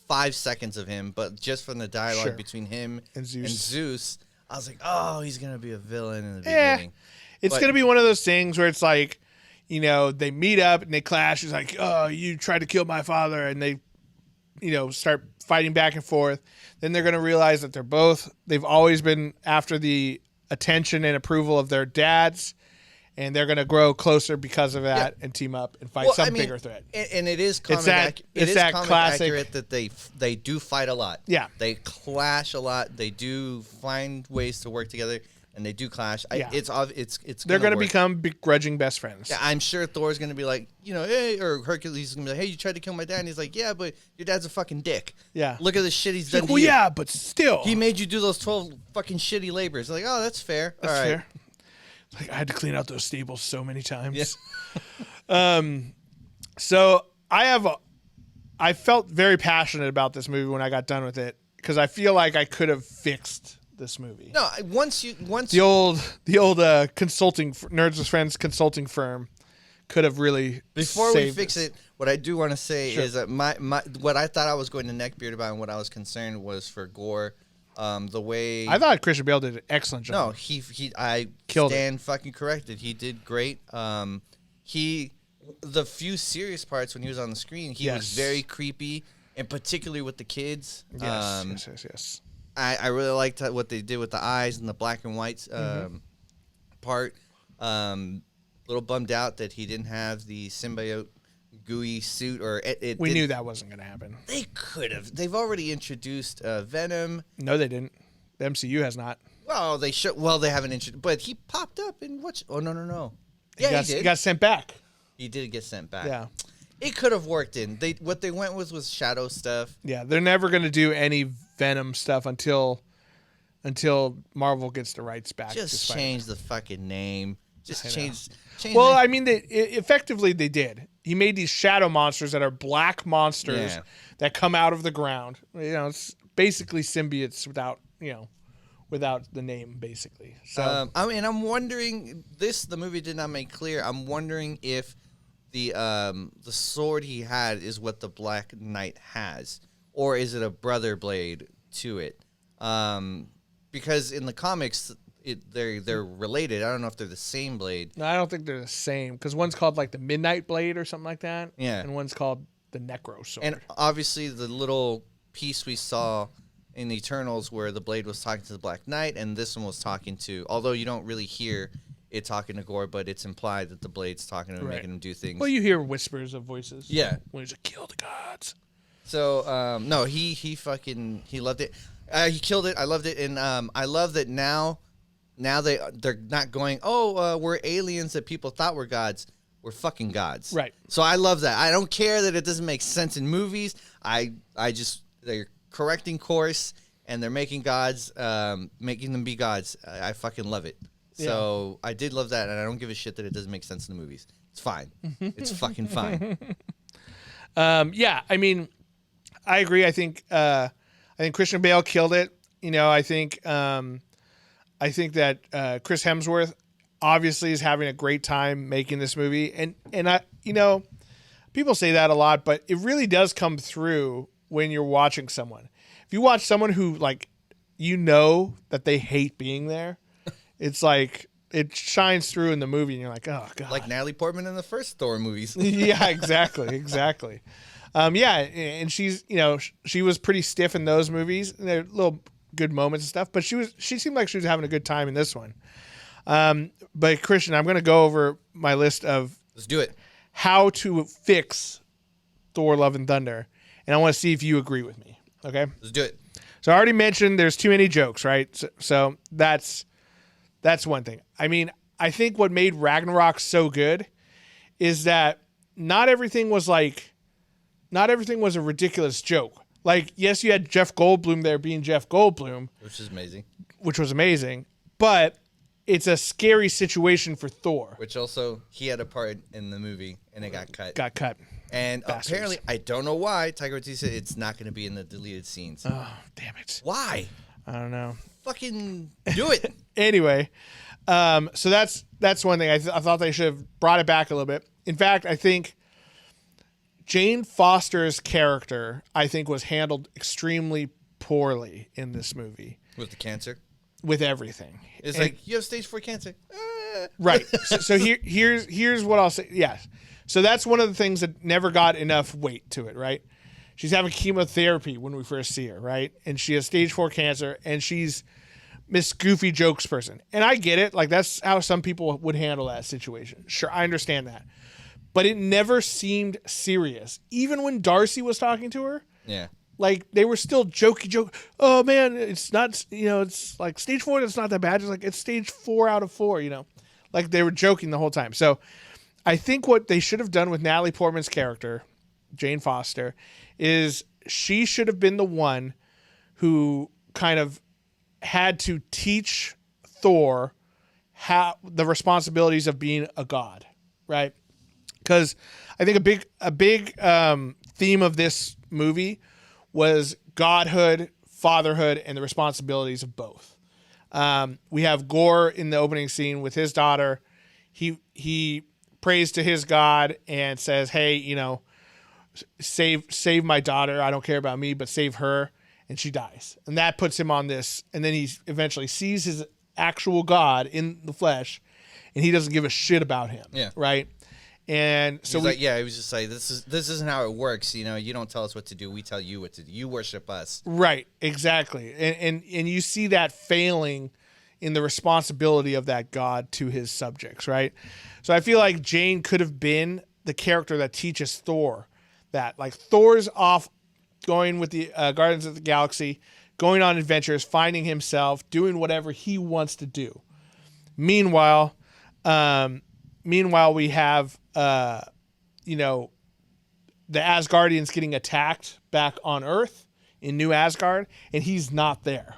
5 seconds of him, but just from the dialogue between him and Zeus, I was like, oh, he's going to be a villain in the beginning. It's going to be one of those things where it's like, they meet up and they clash. He's like, oh, you tried to kill my father. And they, start fighting back and forth. Then they're going to realize that they've always been after the attention and approval of their dads, and they're going to grow closer because of that and team up and fight bigger threat. And it is comic accurate that they do fight a lot. Yeah. They clash a lot. They do find ways to work together, and they do clash. They're going to become begrudging best friends. Yeah, I'm sure Thor's going to be like, hey, or Hercules is going to be like, hey, you tried to kill my dad. And he's like, yeah, but your dad's a fucking dick. Yeah. Look at the shit he's done to you. Well, yeah, but still. He made you do those 12 fucking shitty labors. Like, oh, that's fair. That's fair. Like, I had to clean out those stables so many times. Yeah. So I felt very passionate about this movie when I got done with it, because I feel like I could have fixed this movie. No, once the old consulting Nerds with Friends consulting firm could have really before we fix it. What I do want to say is that my what I thought I was going to neckbeard about and what I was concerned was for gore. The way I thought Christian Bale did an excellent job. No, I killed stand fucking corrected. He did great. The few serious parts when he was on the screen, he was very creepy, and particularly with the kids. Yes. I really liked what they did with the eyes and the black and white part. Little bummed out that he didn't have the symbiote gooey suit, or we knew that wasn't going to happen. They could have. They've already introduced Venom. No, they didn't. The MCU has not. Well, they should. Well, they haven't introduced, but he popped up in what? Oh no. Yeah, he did. He got sent back. He did get sent back. Yeah. It could have worked in. What they went with was shadow stuff. Yeah, they're never going to do any Venom stuff until Marvel gets the rights back. Just change the fucking name. Just change. Well, I mean, effectively they did. he made these shadow monsters that are black monsters that come out of the ground. It's basically symbiotes without the name, basically. So I'm wondering, the movie did not make clear. I'm wondering if the sword he had is what the Black Knight has, or is it a brother blade to it? Because in the comics, they're related. I don't know if they're the same blade. No, I don't think they're the same, because one's called like the Midnight Blade or something like that. Yeah, and one's called the Necro Sword. And obviously, the little piece we saw in Eternals where the blade was talking to the Black Knight, and this one was talking to, although you don't really hear it talking to Gore, but it's implied that the blade's talking to him, making him do things. Well, you hear whispers of voices. Yeah. When he's like, kill the gods. So, no, he loved it. He killed it. I loved it. And I love that now they're not going, we're aliens that people thought were gods. We're fucking gods. Right. So I love that. I don't care that it doesn't make sense in movies. They're correcting course, and they're making gods, making them be gods. I fucking love it. Yeah. So I did love that, and I don't give a shit that it doesn't make sense in the movies. It's fine. It's fucking fine. Yeah, I mean, I agree. I think Christian Bale killed it. I think that Chris Hemsworth obviously is having a great time making this movie, and I, people say that a lot, but it really does come through when you're watching someone. If you watch someone who that they hate being there, it's like it shines through in the movie, and you're like, oh god, like Natalie Portman in the first Thor movies. Yeah, exactly. Yeah, and she's she was pretty stiff in those movies. And there are little good moments and stuff, but she seemed like she was having a good time in this one. But Christian, I'm going to go over my list of let's do it. How to fix Thor: Love and Thunder, and I want to see if you agree with me. Okay, let's do it. So I already mentioned there's too many jokes, right? So that's one thing. I mean, I think what made Ragnarok so good is that not everything was a ridiculous joke. Like, yes, you had Jeff Goldblum there being Jeff Goldblum, which was amazing, but it's a scary situation for Thor. Which also, he had a part in the movie, and it got cut. And Bastards. Apparently, I don't know why, Taika Waititi said it's not going to be in the deleted scenes. Oh, damn it. Why? I don't know. Fucking do it. Anyway, so that's one thing. I thought they should have brought it back a little bit. In fact, I think Jane Foster's character, was handled extremely poorly in this movie. With the cancer? With everything. It's like, you have stage 4 cancer. Right. So here's what I'll say. Yeah. So that's one of the things that never got enough weight to it, right? She's having chemotherapy when we first see her, right? And she has stage 4 cancer, and she's Miss Goofy Jokes person. And I get it. Like, that's how some people would handle that situation. Sure, I understand that. But it never seemed serious. Even when Darcy was talking to her. Yeah. Like, they were still joke. Oh, man, it's not, it's like stage 4, that's not that bad. It's like, it's stage 4 out of 4, Like, they were joking the whole time. So I think what they should have done with Natalie Portman's character, Jane Foster, is she should have been the one who kind of had to teach Thor how the responsibilities of being a god, right? Because I think a big theme of this movie was godhood, fatherhood, and the responsibilities of both. We have Gore in the opening scene with his daughter. He prays to his god and says, "Hey, save my daughter. I don't care about me, but save her." And she dies, and that puts him on this. And then he eventually sees his actual god in the flesh, and he doesn't give a shit about him. Yeah. Right. And so he was just like, this isn't how it works. You don't tell us what to do. We tell you what to do. You worship us. Right. Exactly. And you see that failing in the responsibility of that god to his subjects. Right. So I feel like Jane could have been the character that teaches Thor that, like, Thor's off going with the Guardians of the Galaxy, going on adventures, finding himself, doing whatever he wants to do. Meanwhile, we have, the Asgardians getting attacked back on Earth in New Asgard, and he's not there.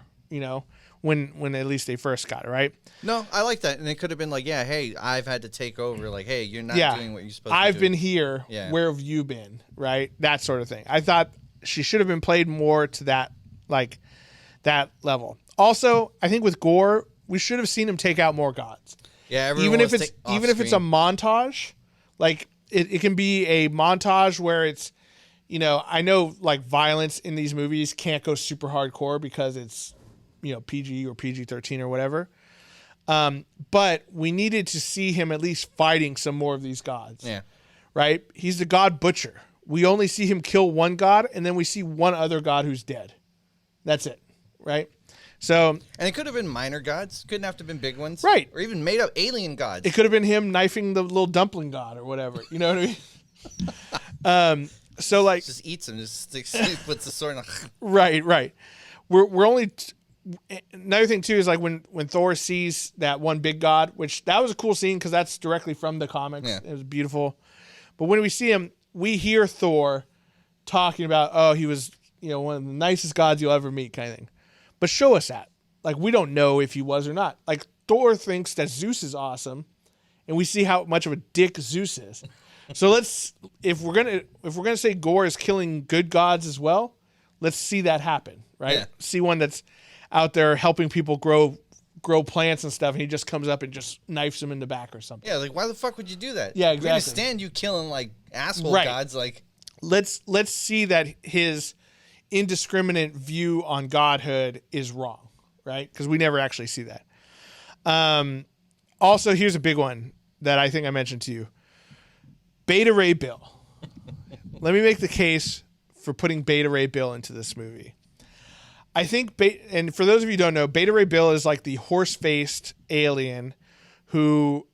when at least they first got it, right? No, I like that. And it could have been like, yeah, hey, I've had to take over. Like, hey, you're not doing what you're supposed to do. I've been here. Yeah. Where have you been? Right? That sort of thing. I thought she should have been played more to that, like, that level. Also, I think with Gore, we should have seen him take out more gods. Yeah, even if it's a montage, like it can be a montage where it's, you know, I know like violence in these movies can't go super hardcore because it's, you know, PG or PG-13 or whatever. But we needed to see him at least fighting some more of these gods. Yeah. Right? He's the god butcher. We only see him kill one god, and then we see one other god who's dead. That's it. Right? So, and it could have been minor gods. Couldn't have to have been big ones. Right. Or even made up alien gods. It could have been him knifing the little dumpling god or whatever. You know what I mean? So like, just eats him. Just puts the sword in. Right. We're only another thing too is like when Thor sees that one big god, which that was a cool scene because that's directly from the comics. Yeah. It was beautiful. But when we see him, we hear Thor talking about, oh, he was, you know, one of the nicest gods you'll ever meet, kind of thing. But show us that. Like, we don't know if he was or not. Like, Thor thinks that Zeus is awesome, and we see how much of a dick Zeus is. So if we're gonna say Gore is killing good gods as well, let's see that happen, right? Yeah. See one that's out there helping people grow plants and stuff, and he just comes up and just knifes them in the back or something. Yeah, like why the fuck would you do that? Yeah, exactly. We understand you killing like asshole gods. Like, let's see that his indiscriminate view on godhood is wrong, right? Because we never actually see that. Also, here's a big one that I think I mentioned to you. Beta Ray Bill. Let me make the case for putting Beta Ray Bill into this movie. I think, and for those of you who don't know, Beta Ray Bill is like the horse-faced alien who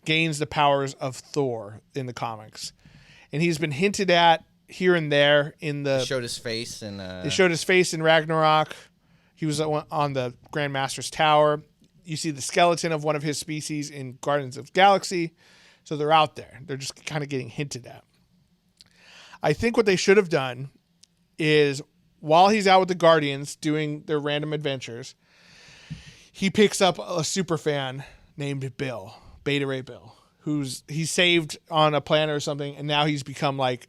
gains the powers of Thor in the comics. And he's been hinted at here and there in the... They showed his face in... They showed his face in Ragnarok. He was on the Grand Master's Tower. You see the skeleton of one of his species in Guardians of the Galaxy. So they're out there. They're just kind of getting hinted at. I think what they should have done is while he's out with the Guardians doing their random adventures, he picks up a super fan named Bill, Beta Ray Bill, he's saved on a planet or something, and now he's become like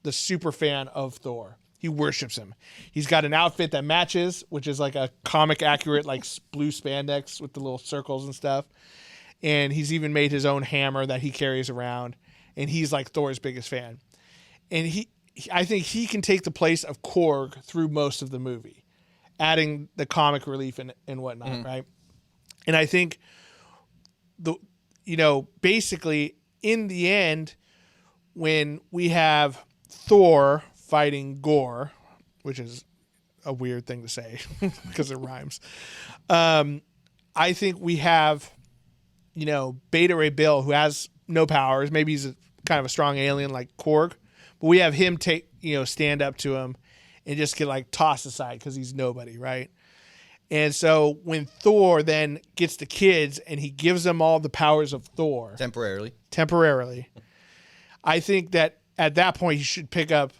the super fan of Thor. He worships him. He's got an outfit that matches, which is like a comic accurate, like blue spandex with the little circles and stuff. And he's even made his own hammer that he carries around. And he's like Thor's biggest fan. And I think he can take the place of Korg through most of the movie, adding the comic relief and whatnot, right? And I think basically in the end, when we have Thor fighting Gore, which is a weird thing to say because it rhymes. I think we have, Beta Ray Bill, who has no powers. Maybe he's kind of a strong alien like Korg, but we have him stand up to him and just get like tossed aside because he's nobody, right? And so when Thor then gets the kids and he gives them all the powers of Thor temporarily, I think that at that point he should pick up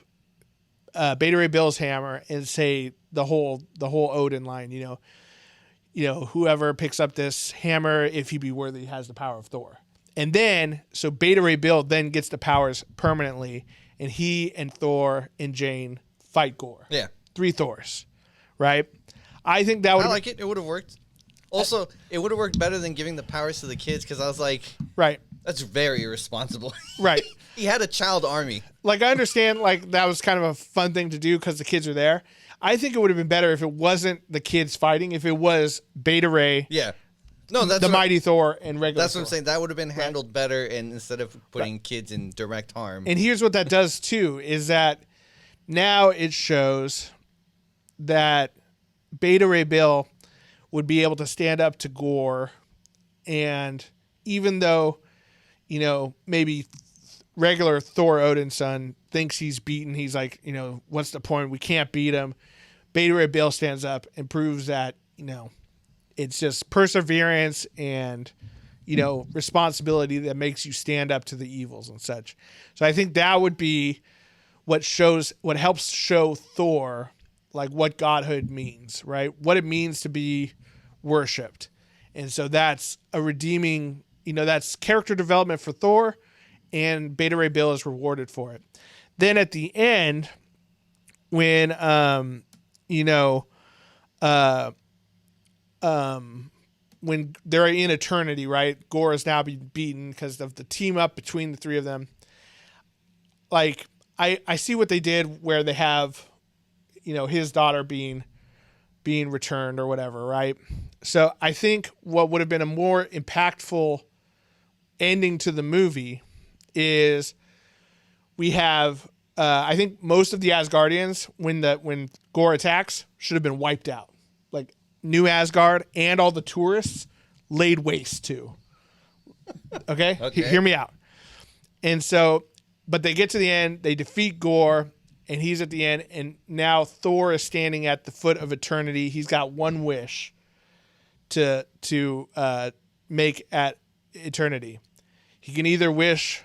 Beta Ray Bill's hammer and say the whole Odin line, whoever picks up this hammer, if he be worthy, has the power of Thor. And then, so Beta Ray Bill then gets the powers permanently, and he and Thor and Jane fight Gore. Yeah. 3 Thors, right? I think that would... I like it. It would have worked. Also, it would have worked better than giving the powers to the kids, because I was like... Right. That's very irresponsible. Right. He had a child army. Like, I understand, like, that was kind of a fun thing to do because the kids are there. I think it would have been better if it wasn't the kids fighting, if it was Beta Ray... Yeah. No, that's the Mighty Thor and regular That's what Thor. I'm saying. That would have been handled better, and instead of putting kids in direct harm. And here's what that does, too, is that now it shows that Beta Ray Bill would be able to stand up to Gore, and even though, maybe regular Thor Odin's son thinks he's beaten, he's like, what's the point? We can't beat him. Beta Ray Bill stands up and proves that, it's just perseverance and, responsibility that makes you stand up to the evils and such. So I think that would be what helps show Thor like what godhood means, right? What it means to be worshipped. And so that's a redeeming, that's character development for Thor, and Beta Ray Bill is rewarded for it. Then at the end, when when they're in eternity, right? Gore is now being beaten because of the team up between the three of them. Like, I see what they did where they have, his daughter being returned or whatever, right? So I think what would have been a more impactful ending to the movie is we have, I think most of the Asgardians, when Gore attacks, should have been wiped out. Like, New Asgard and all the tourists laid waste to. Okay? Hear me out. And so, but they get to the end, they defeat Gore, and he's at the end, and now Thor is standing at the foot of eternity. He's got one wish to make at eternity. He can either wish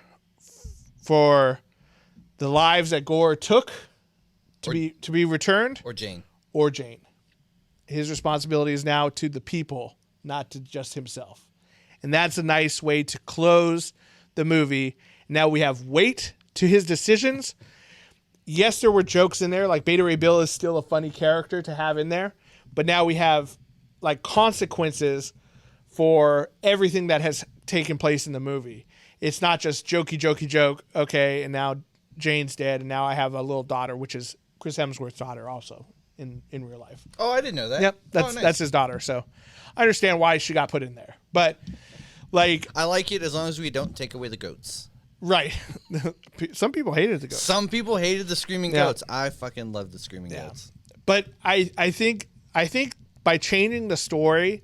for the lives that Gore took to be returned, or Jane. His responsibility is now to the people, not to just himself. And that's a nice way to close the movie. Now we have weight to his decisions. Yes, there were jokes in there. Like, Beta Ray Bill is still a funny character to have in there. But now we have, like, consequences for everything that has taken place in the movie. It's not just jokey joke. Okay, and now Jane's dead, and now I have a little daughter, which is Chris Hemsworth's daughter also in real life. Oh, I didn't know that. Yep, nice. That's his daughter. So I understand why she got put in there. But, like... I like it as long as we don't take away the goats. Right. Some people hated the goats. Some people hated the screaming goats. I fucking love the screaming goats. But I think by changing the story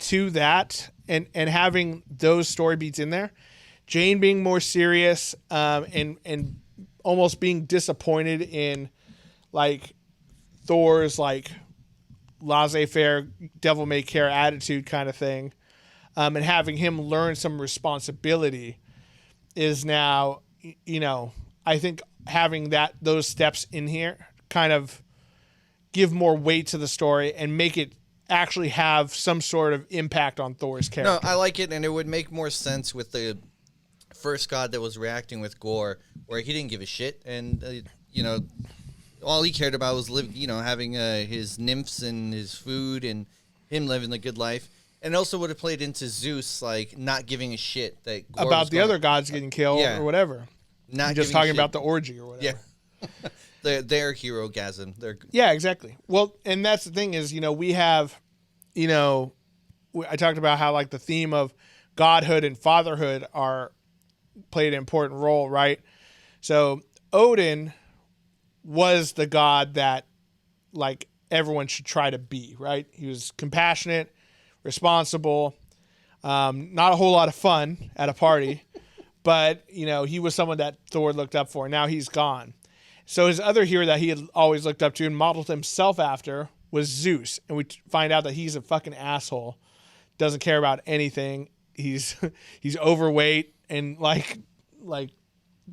to that and having those story beats in there, Jane being more serious, and almost being disappointed in, like, Thor's, like, laissez-faire, devil-may-care attitude kind of thing, and having him learn some responsibility is now, I think having those steps in here kind of give more weight to the story and make it actually have some sort of impact on Thor's character. No, I like it, and it would make more sense with the first god that was reacting with Gore, where he didn't give a shit, and all he cared about was having his nymphs and his food and him living the good life. And also would have played into Zeus, like, not giving a shit that Gore about the other gods getting killed or whatever. Not just talking about the orgy or whatever. Yeah. Their hero-gasm. Yeah, exactly. Well, and that's the thing is, we have, I talked about how, like, the theme of godhood and fatherhood played an important role, right? So Odin was the god that, like, everyone should try to be, right? He was compassionate, responsible, not a whole lot of fun at a party, but, he was someone that Thor looked up for. Now he's gone. So his other hero that he had always looked up to and modeled himself after was Zeus. And we find out that he's a fucking asshole, doesn't care about anything. He's overweight and like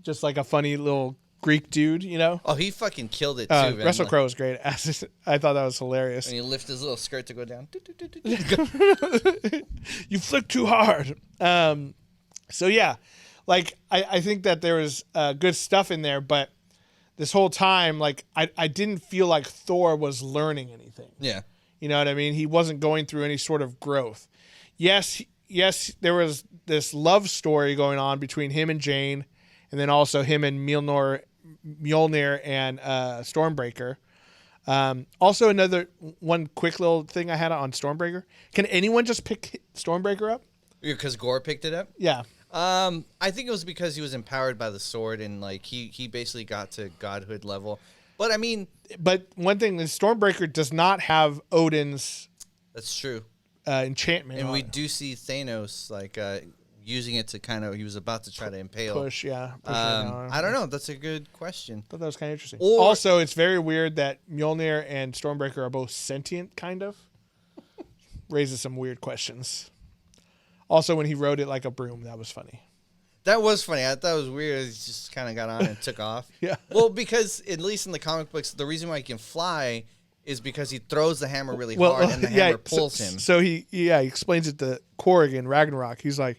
just like a funny little Greek dude, Oh, he fucking killed it too, man. Russell Crowe was great. I thought that was hilarious. And he lifted his little skirt to go down. You flick too hard. So yeah, like I think that there was good stuff in there, but this whole time, like I didn't feel like Thor was learning anything. Yeah. You know what I mean? He wasn't going through any sort of growth. Yes, there was this love story going on between him and Jane, and then also him and Mjolnir and Stormbreaker. Also, one quick little thing I had on Stormbreaker. Can anyone just pick Stormbreaker up? Because Gore picked it up? Yeah. I think it was because he was empowered by the sword, and like he basically got to godhood level. But I mean, one thing is Stormbreaker does not have Odin's. That's true. Enchantment, and we do see Thanos like using it to kind of. He was about to try to impale. Push. I don't know. That's a good question. I thought that was kind of interesting. Also, it's very weird that Mjolnir and Stormbreaker are both sentient, kind of. Raises some weird questions. Also, when he rode it like a broom, that was funny. That was funny. I thought it was weird. He just kind of got on and took off. Yeah. Well, because at least in the comic books, the reason why he can fly is because he throws the hammer really hard and the hammer pulls him. So he explains it to Korg in Ragnarok. He's like,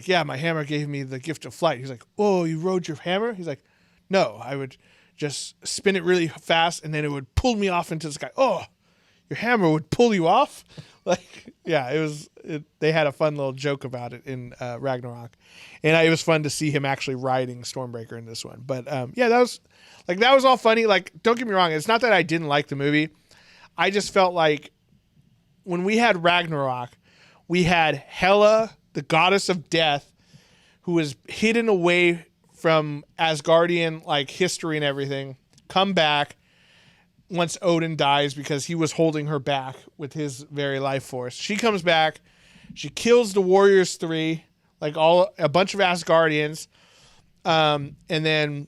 yeah, my hammer gave me the gift of flight. He's like, oh, you rode your hammer? He's like, no, I would just spin it really fast and then it would pull me off into the sky. Oh, your hammer would pull you off? Like, yeah, they had a fun little joke about it in Ragnarok. And it was fun to see him actually riding Stormbreaker in this one. But yeah, that was all funny. Like, don't get me wrong, it's not that I didn't like the movie. I just felt like when we had Ragnarok, we had Hela, the goddess of death, who was hidden away from Asgardian like history and everything, come back once Odin dies because he was holding her back with his very life force. She comes back, she kills the Warriors 3, like a bunch of Asgardians, and then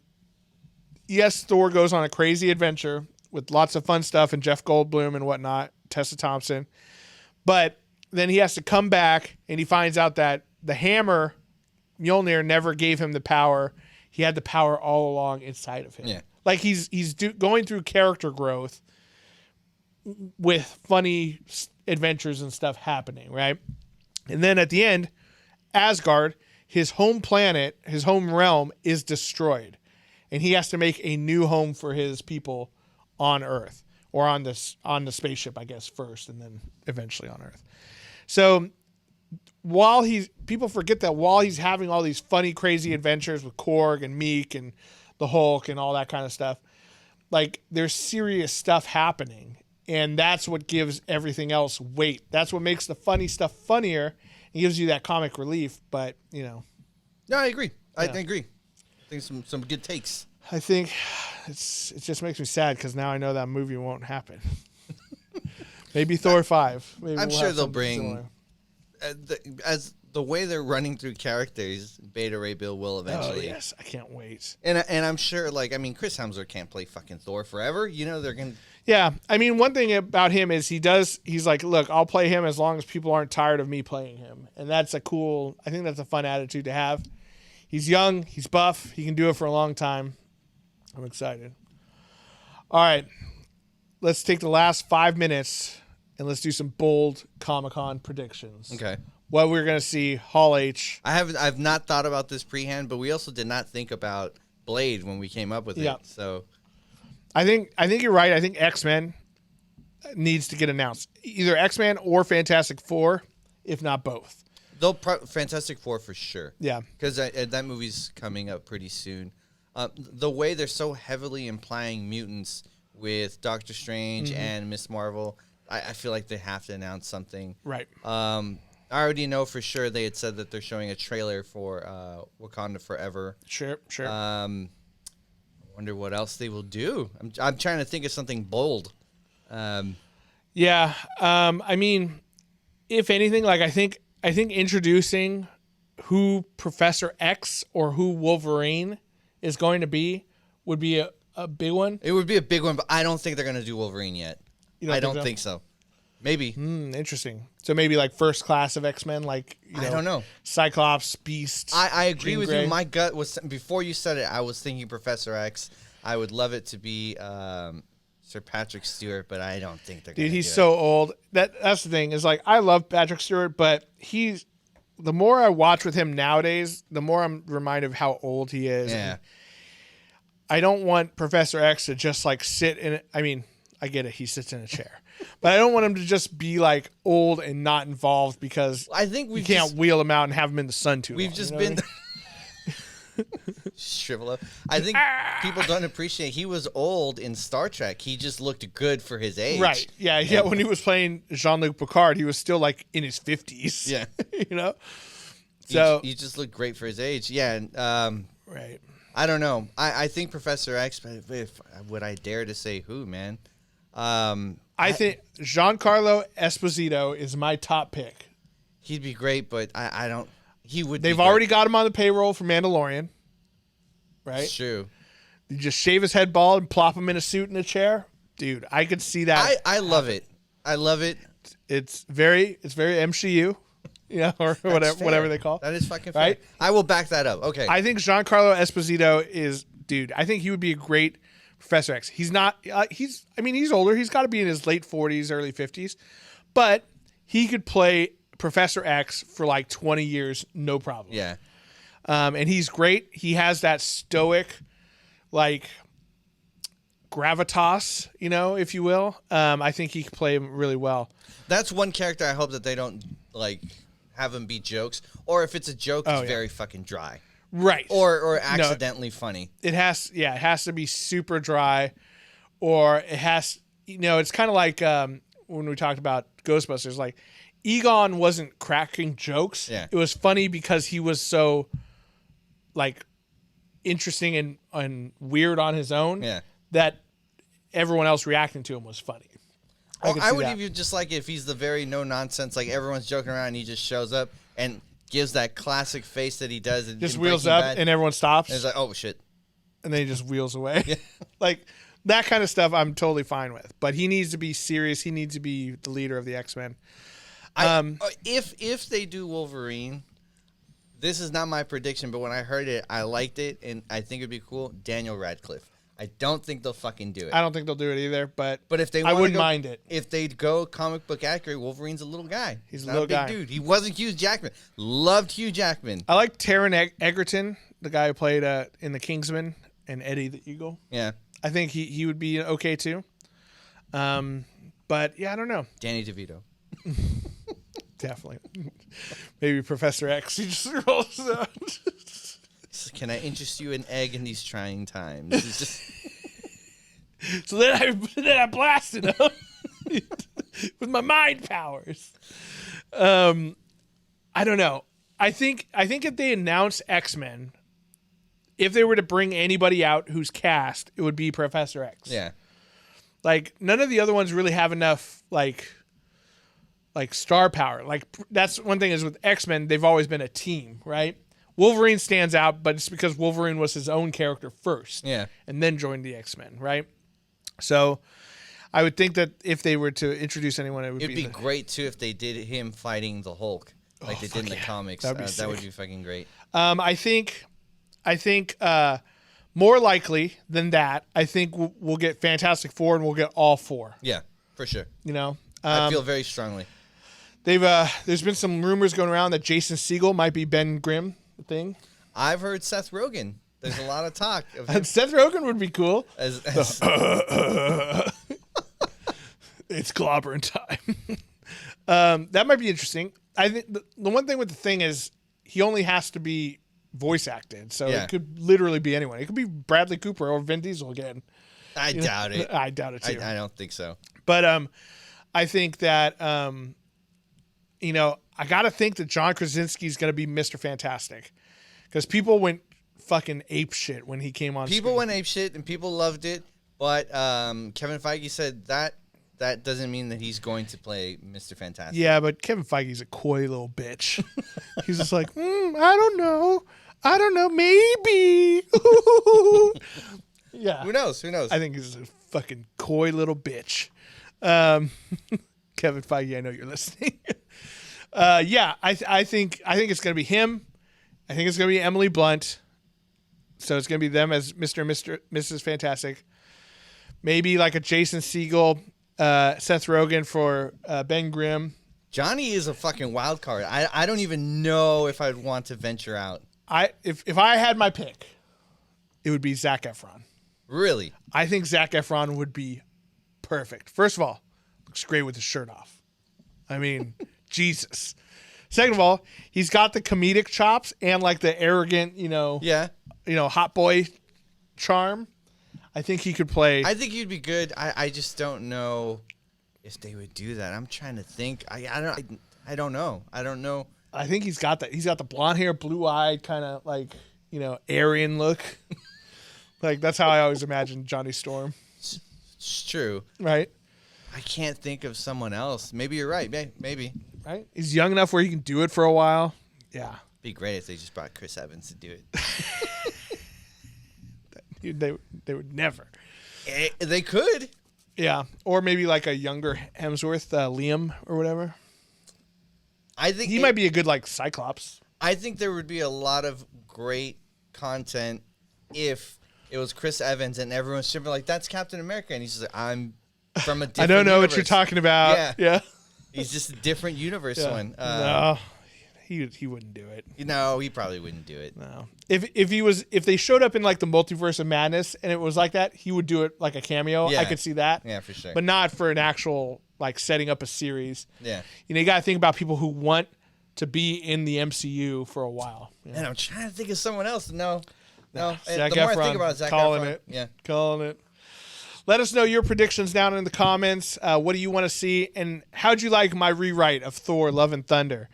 yes, Thor goes on a crazy adventure with lots of fun stuff and Jeff Goldblum and whatnot, Tessa Thompson, but then he has to come back and he finds out that the hammer, Mjolnir, never gave him the power. He had the power all along inside of him. Yeah. Like he's going through character growth with funny adventures and stuff happening, right? And then at the end, Asgard, his home planet, his home realm is destroyed. And he has to make a new home for his people on Earth, or on the spaceship, I guess, first, and then eventually on Earth. So people forget that while he's having all these funny, crazy adventures with Korg and Meek and the Hulk and all that kind of stuff, like there's serious stuff happening, and that's what gives everything else weight. That's what makes the funny stuff funnier and gives you that comic relief. But no, I agree. I agree. I think some good takes. I think it just makes me sad because now I know that movie won't happen. Maybe Thor 5. Maybe I'm sure they'll bring as the way they're running through characters. Beta Ray Bill will eventually. Oh yes, I can't wait. And I'm sure, like, I mean, Chris Hemsworth can't play fucking Thor forever. You know they're gonna. Yeah, I mean, one thing about him is he's like, look, I'll play him as long as people aren't tired of me playing him, and I think that's a fun attitude to have. He's young, he's buff, he can do it for a long time. I'm excited. All right, let's take the last 5 minutes and let's do some bold Comic-Con predictions. Okay. What we're going to see, Hall H. I've not thought about this pre-hand, but we also did not think about Blade when we came up with it. So I think you're right. I think X-Men needs to get announced. Either X-Men or Fantastic Four, if not both. Fantastic Four for sure. Yeah. Because that movie's coming up pretty soon. The way they're so heavily implying mutants with Doctor Strange and Miss Marvel, I feel like they have to announce something. Right. I already know for sure they had said that they're showing a trailer for Wakanda Forever. Sure. I wonder what else they will do. I'm trying to think of something bold. Yeah. I mean, if anything, like I think introducing who Professor X or who Wolverine is going to be would be a big one. It would be a big one, but I don't think they're going to do Wolverine yet. I don't think so. Maybe. Interesting. So maybe like first class of X-Men, like, I don't know. Cyclops, Beast. I agree with Grey. you. My gut was, before you said it, I was thinking Professor X. I would love it to be Sir Patrick Stewart, but I don't think they're going to do it. Dude, he's so old. That's the thing, is like, I love Patrick Stewart, but the more I watch with him nowadays, the more I'm reminded of how old he is. Yeah. I don't want Professor X to just like sit in it. I mean, I get it. He sits in a chair. But I don't want him to just be like old and not involved because I think we can't wheel him out and have him in the sun too long. We've just been shrivel up. I think people don't appreciate he was old in Star Trek. He just looked good for his age. Right. Yeah. When he was playing Jean-Luc Picard, he was still like in his 50s. Yeah. So he just looked great for his age. Yeah. And, right. I don't know. I think Professor X, but would I dare to say who, man? I think Giancarlo Esposito is my top pick. He'd be great, but I don't. He would. They've already got him on the payroll for Mandalorian, right? It's true. You just shave his head bald and plop him in a suit in a chair, dude. I could see that. I love it. I love it. It's very MCU, or whatever they call it. That is fucking fair. Right. I will back that up. Okay. I think Giancarlo Esposito is, dude. I think he would be a great Professor X. He's not. He's older. He's got to be in his late 40s, early 50s, but he could play Professor X for like 20 years, no problem. Yeah. And he's great. He has that stoic, like, gravitas, if you will. I think he can play him really well. That's one character I hope that they don't, like, have him be jokes. Or if it's a joke, it's very fucking dry. Right. Or accidentally funny. It has to be super dry, or it has, it's kind of like when we talked about Ghostbusters, like, Egon wasn't cracking jokes. Yeah. It was funny because he was so, like, interesting and weird on his own that everyone else reacting to him was funny. I would even just like if he's the very no-nonsense, like everyone's joking around and he just shows up and gives that classic face that he does. Just wheels up and everyone stops. And it's like, oh, shit. And then he just wheels away. Yeah. Like, that kind of stuff I'm totally fine with. But he needs to be serious. He needs to be the leader of the X-Men. If they do Wolverine, this is not my prediction, but when I heard it, I liked it, and I think it'd be cool. Daniel Radcliffe. I don't think they'll fucking do it. I don't think they'll do it either, but if they I wouldn't mind it. If they go comic book accurate, Wolverine's a little guy. He's a little guy. Big dude. He wasn't Hugh Jackman. Loved Hugh Jackman. I like Taron Egerton, the guy who played in The Kingsman and Eddie the Eagle. Yeah. I think he would be okay too. But yeah, I don't know. Danny DeVito. Definitely. Maybe Professor X. He just rolls out. Can I interest you in egg in these trying times? It's just... So then I blasted him with my mind powers. I don't know. I think if they announce X-Men, if they were to bring anybody out who's cast, it would be Professor X. Yeah. Like, none of the other ones really have enough, like star power. Like, that's one thing is with X-Men, they've always been a team, right? Wolverine stands out, but it's because Wolverine was his own character first. Yeah. And then joined the X-Men, right? So I would think that if they were to introduce anyone, it'd be great, too, if they did him fighting the Hulk like they did in the comics. That would be fucking great. I think more likely than that, I think we'll get Fantastic Four and we'll get all four. Yeah, for sure. I feel very strongly. There's been some rumors going around that Jason Segel might be Ben Grimm thing. I've heard Seth Rogen. There's a lot of talk of him. And Seth Rogen would be cool. It's clobbering time. That might be interesting. I think the one thing with the thing is he only has to be voice acted, so it could literally be anyone. It could be Bradley Cooper or Vin Diesel again. I doubt it. I doubt it too. I don't think so. But I think that I got to think that John Krasinski is going to be Mr. Fantastic because people went fucking ape shit when he came on. People went ape shit and people loved it, but Kevin Feige said that doesn't mean that he's going to play Mr. Fantastic. Yeah, but Kevin Feige's a coy little bitch. He's just like, I don't know, maybe. Yeah. Who knows? I think he's a fucking coy little bitch. Kevin Feige, I know you're listening. I think it's gonna be him. I think it's gonna be Emily Blunt. So it's gonna be them as Mr. and Mrs. Fantastic. Maybe like a Jason Segel, Seth Rogen for Ben Grimm. Johnny is a fucking wild card. I don't even know if I'd want to venture out. If I had my pick, it would be Zac Efron. Really? I think Zac Efron would be perfect. First of all, looks great with his shirt off. I mean, Jesus. Second of all, he's got the comedic chops and like the arrogant, hot boy charm. I think he could play. I think he'd be good. I just don't know if they would do that. I'm trying to think. I don't know. I think he's got that. He's got the blonde hair, blue eyed, kind of like Aryan look. Like that's how I always imagined Johnny Storm. It's true, right? I can't think of someone else. Maybe you're right. Maybe. Right? He's young enough where he can do it for a while. Yeah. Be great if they just brought Chris Evans to do it. They would never. They could. Yeah. Or maybe like a younger Hemsworth, Liam or whatever. I think he might be a good like Cyclops. I think there would be a lot of great content if it was Chris Evans, and everyone's super like, that's Captain America. And he's just like, I'm from a different I don't know universe. what you're talking about. Yeah. He's just a different universe one. No, he wouldn't do it. No, he probably wouldn't do it. No. If they showed up in like the Multiverse of Madness and it was like that, he would do it like a cameo. Yeah. I could see that. Yeah, for sure. But not for an actual like setting up a series. Yeah. You know, you got to think about people who want to be in the MCU for a while. Yeah. And I'm trying to think of someone else. No. Zac The more Efron, I think about it, Zac calling Efron. it. Yeah. Calling it. Let us know your predictions down in the comments. What do you want to see? And how'd you like my rewrite of Thor, Love and Thunder?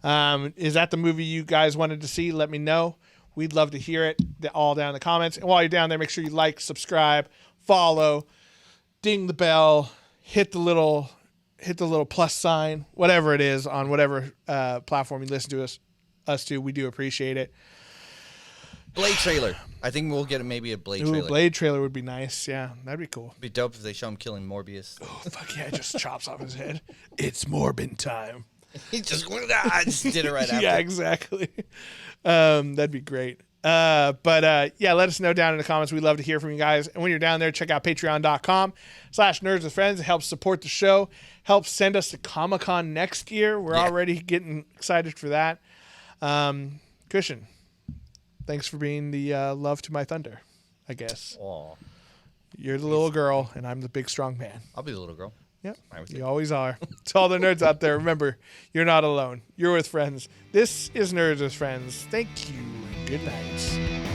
Is that the movie you guys wanted to see? Let me know. We'd love to hear it all down in the comments. And while you're down there, make sure you like, subscribe, follow, ding the bell, hit the little plus sign, whatever it is on whatever platform you listen to us to. We do appreciate it. Blade trailer. I think we'll get maybe a Blade trailer. Blade trailer would be nice. Yeah, that'd be cool. It'd be dope if they show him killing Morbius. Oh, fuck yeah, just chops off his head. It's Morbin time. He just did it right after. Yeah, exactly. That'd be great. But let us know down in the comments. We'd love to hear from you guys. And when you're down there, check out patreon.com/nerdswithfriends. It helps support the show, helps send us to Comic-Con next year. We're already getting excited for that. Cushion, thanks for being the love to my thunder, I guess. Aww. You're the little girl, and I'm the big, strong man. I'll be the little girl. Yep, you always are. To all the nerds out there, remember, you're not alone. You're with friends. This is Nerds with Friends. Thank you, and good night.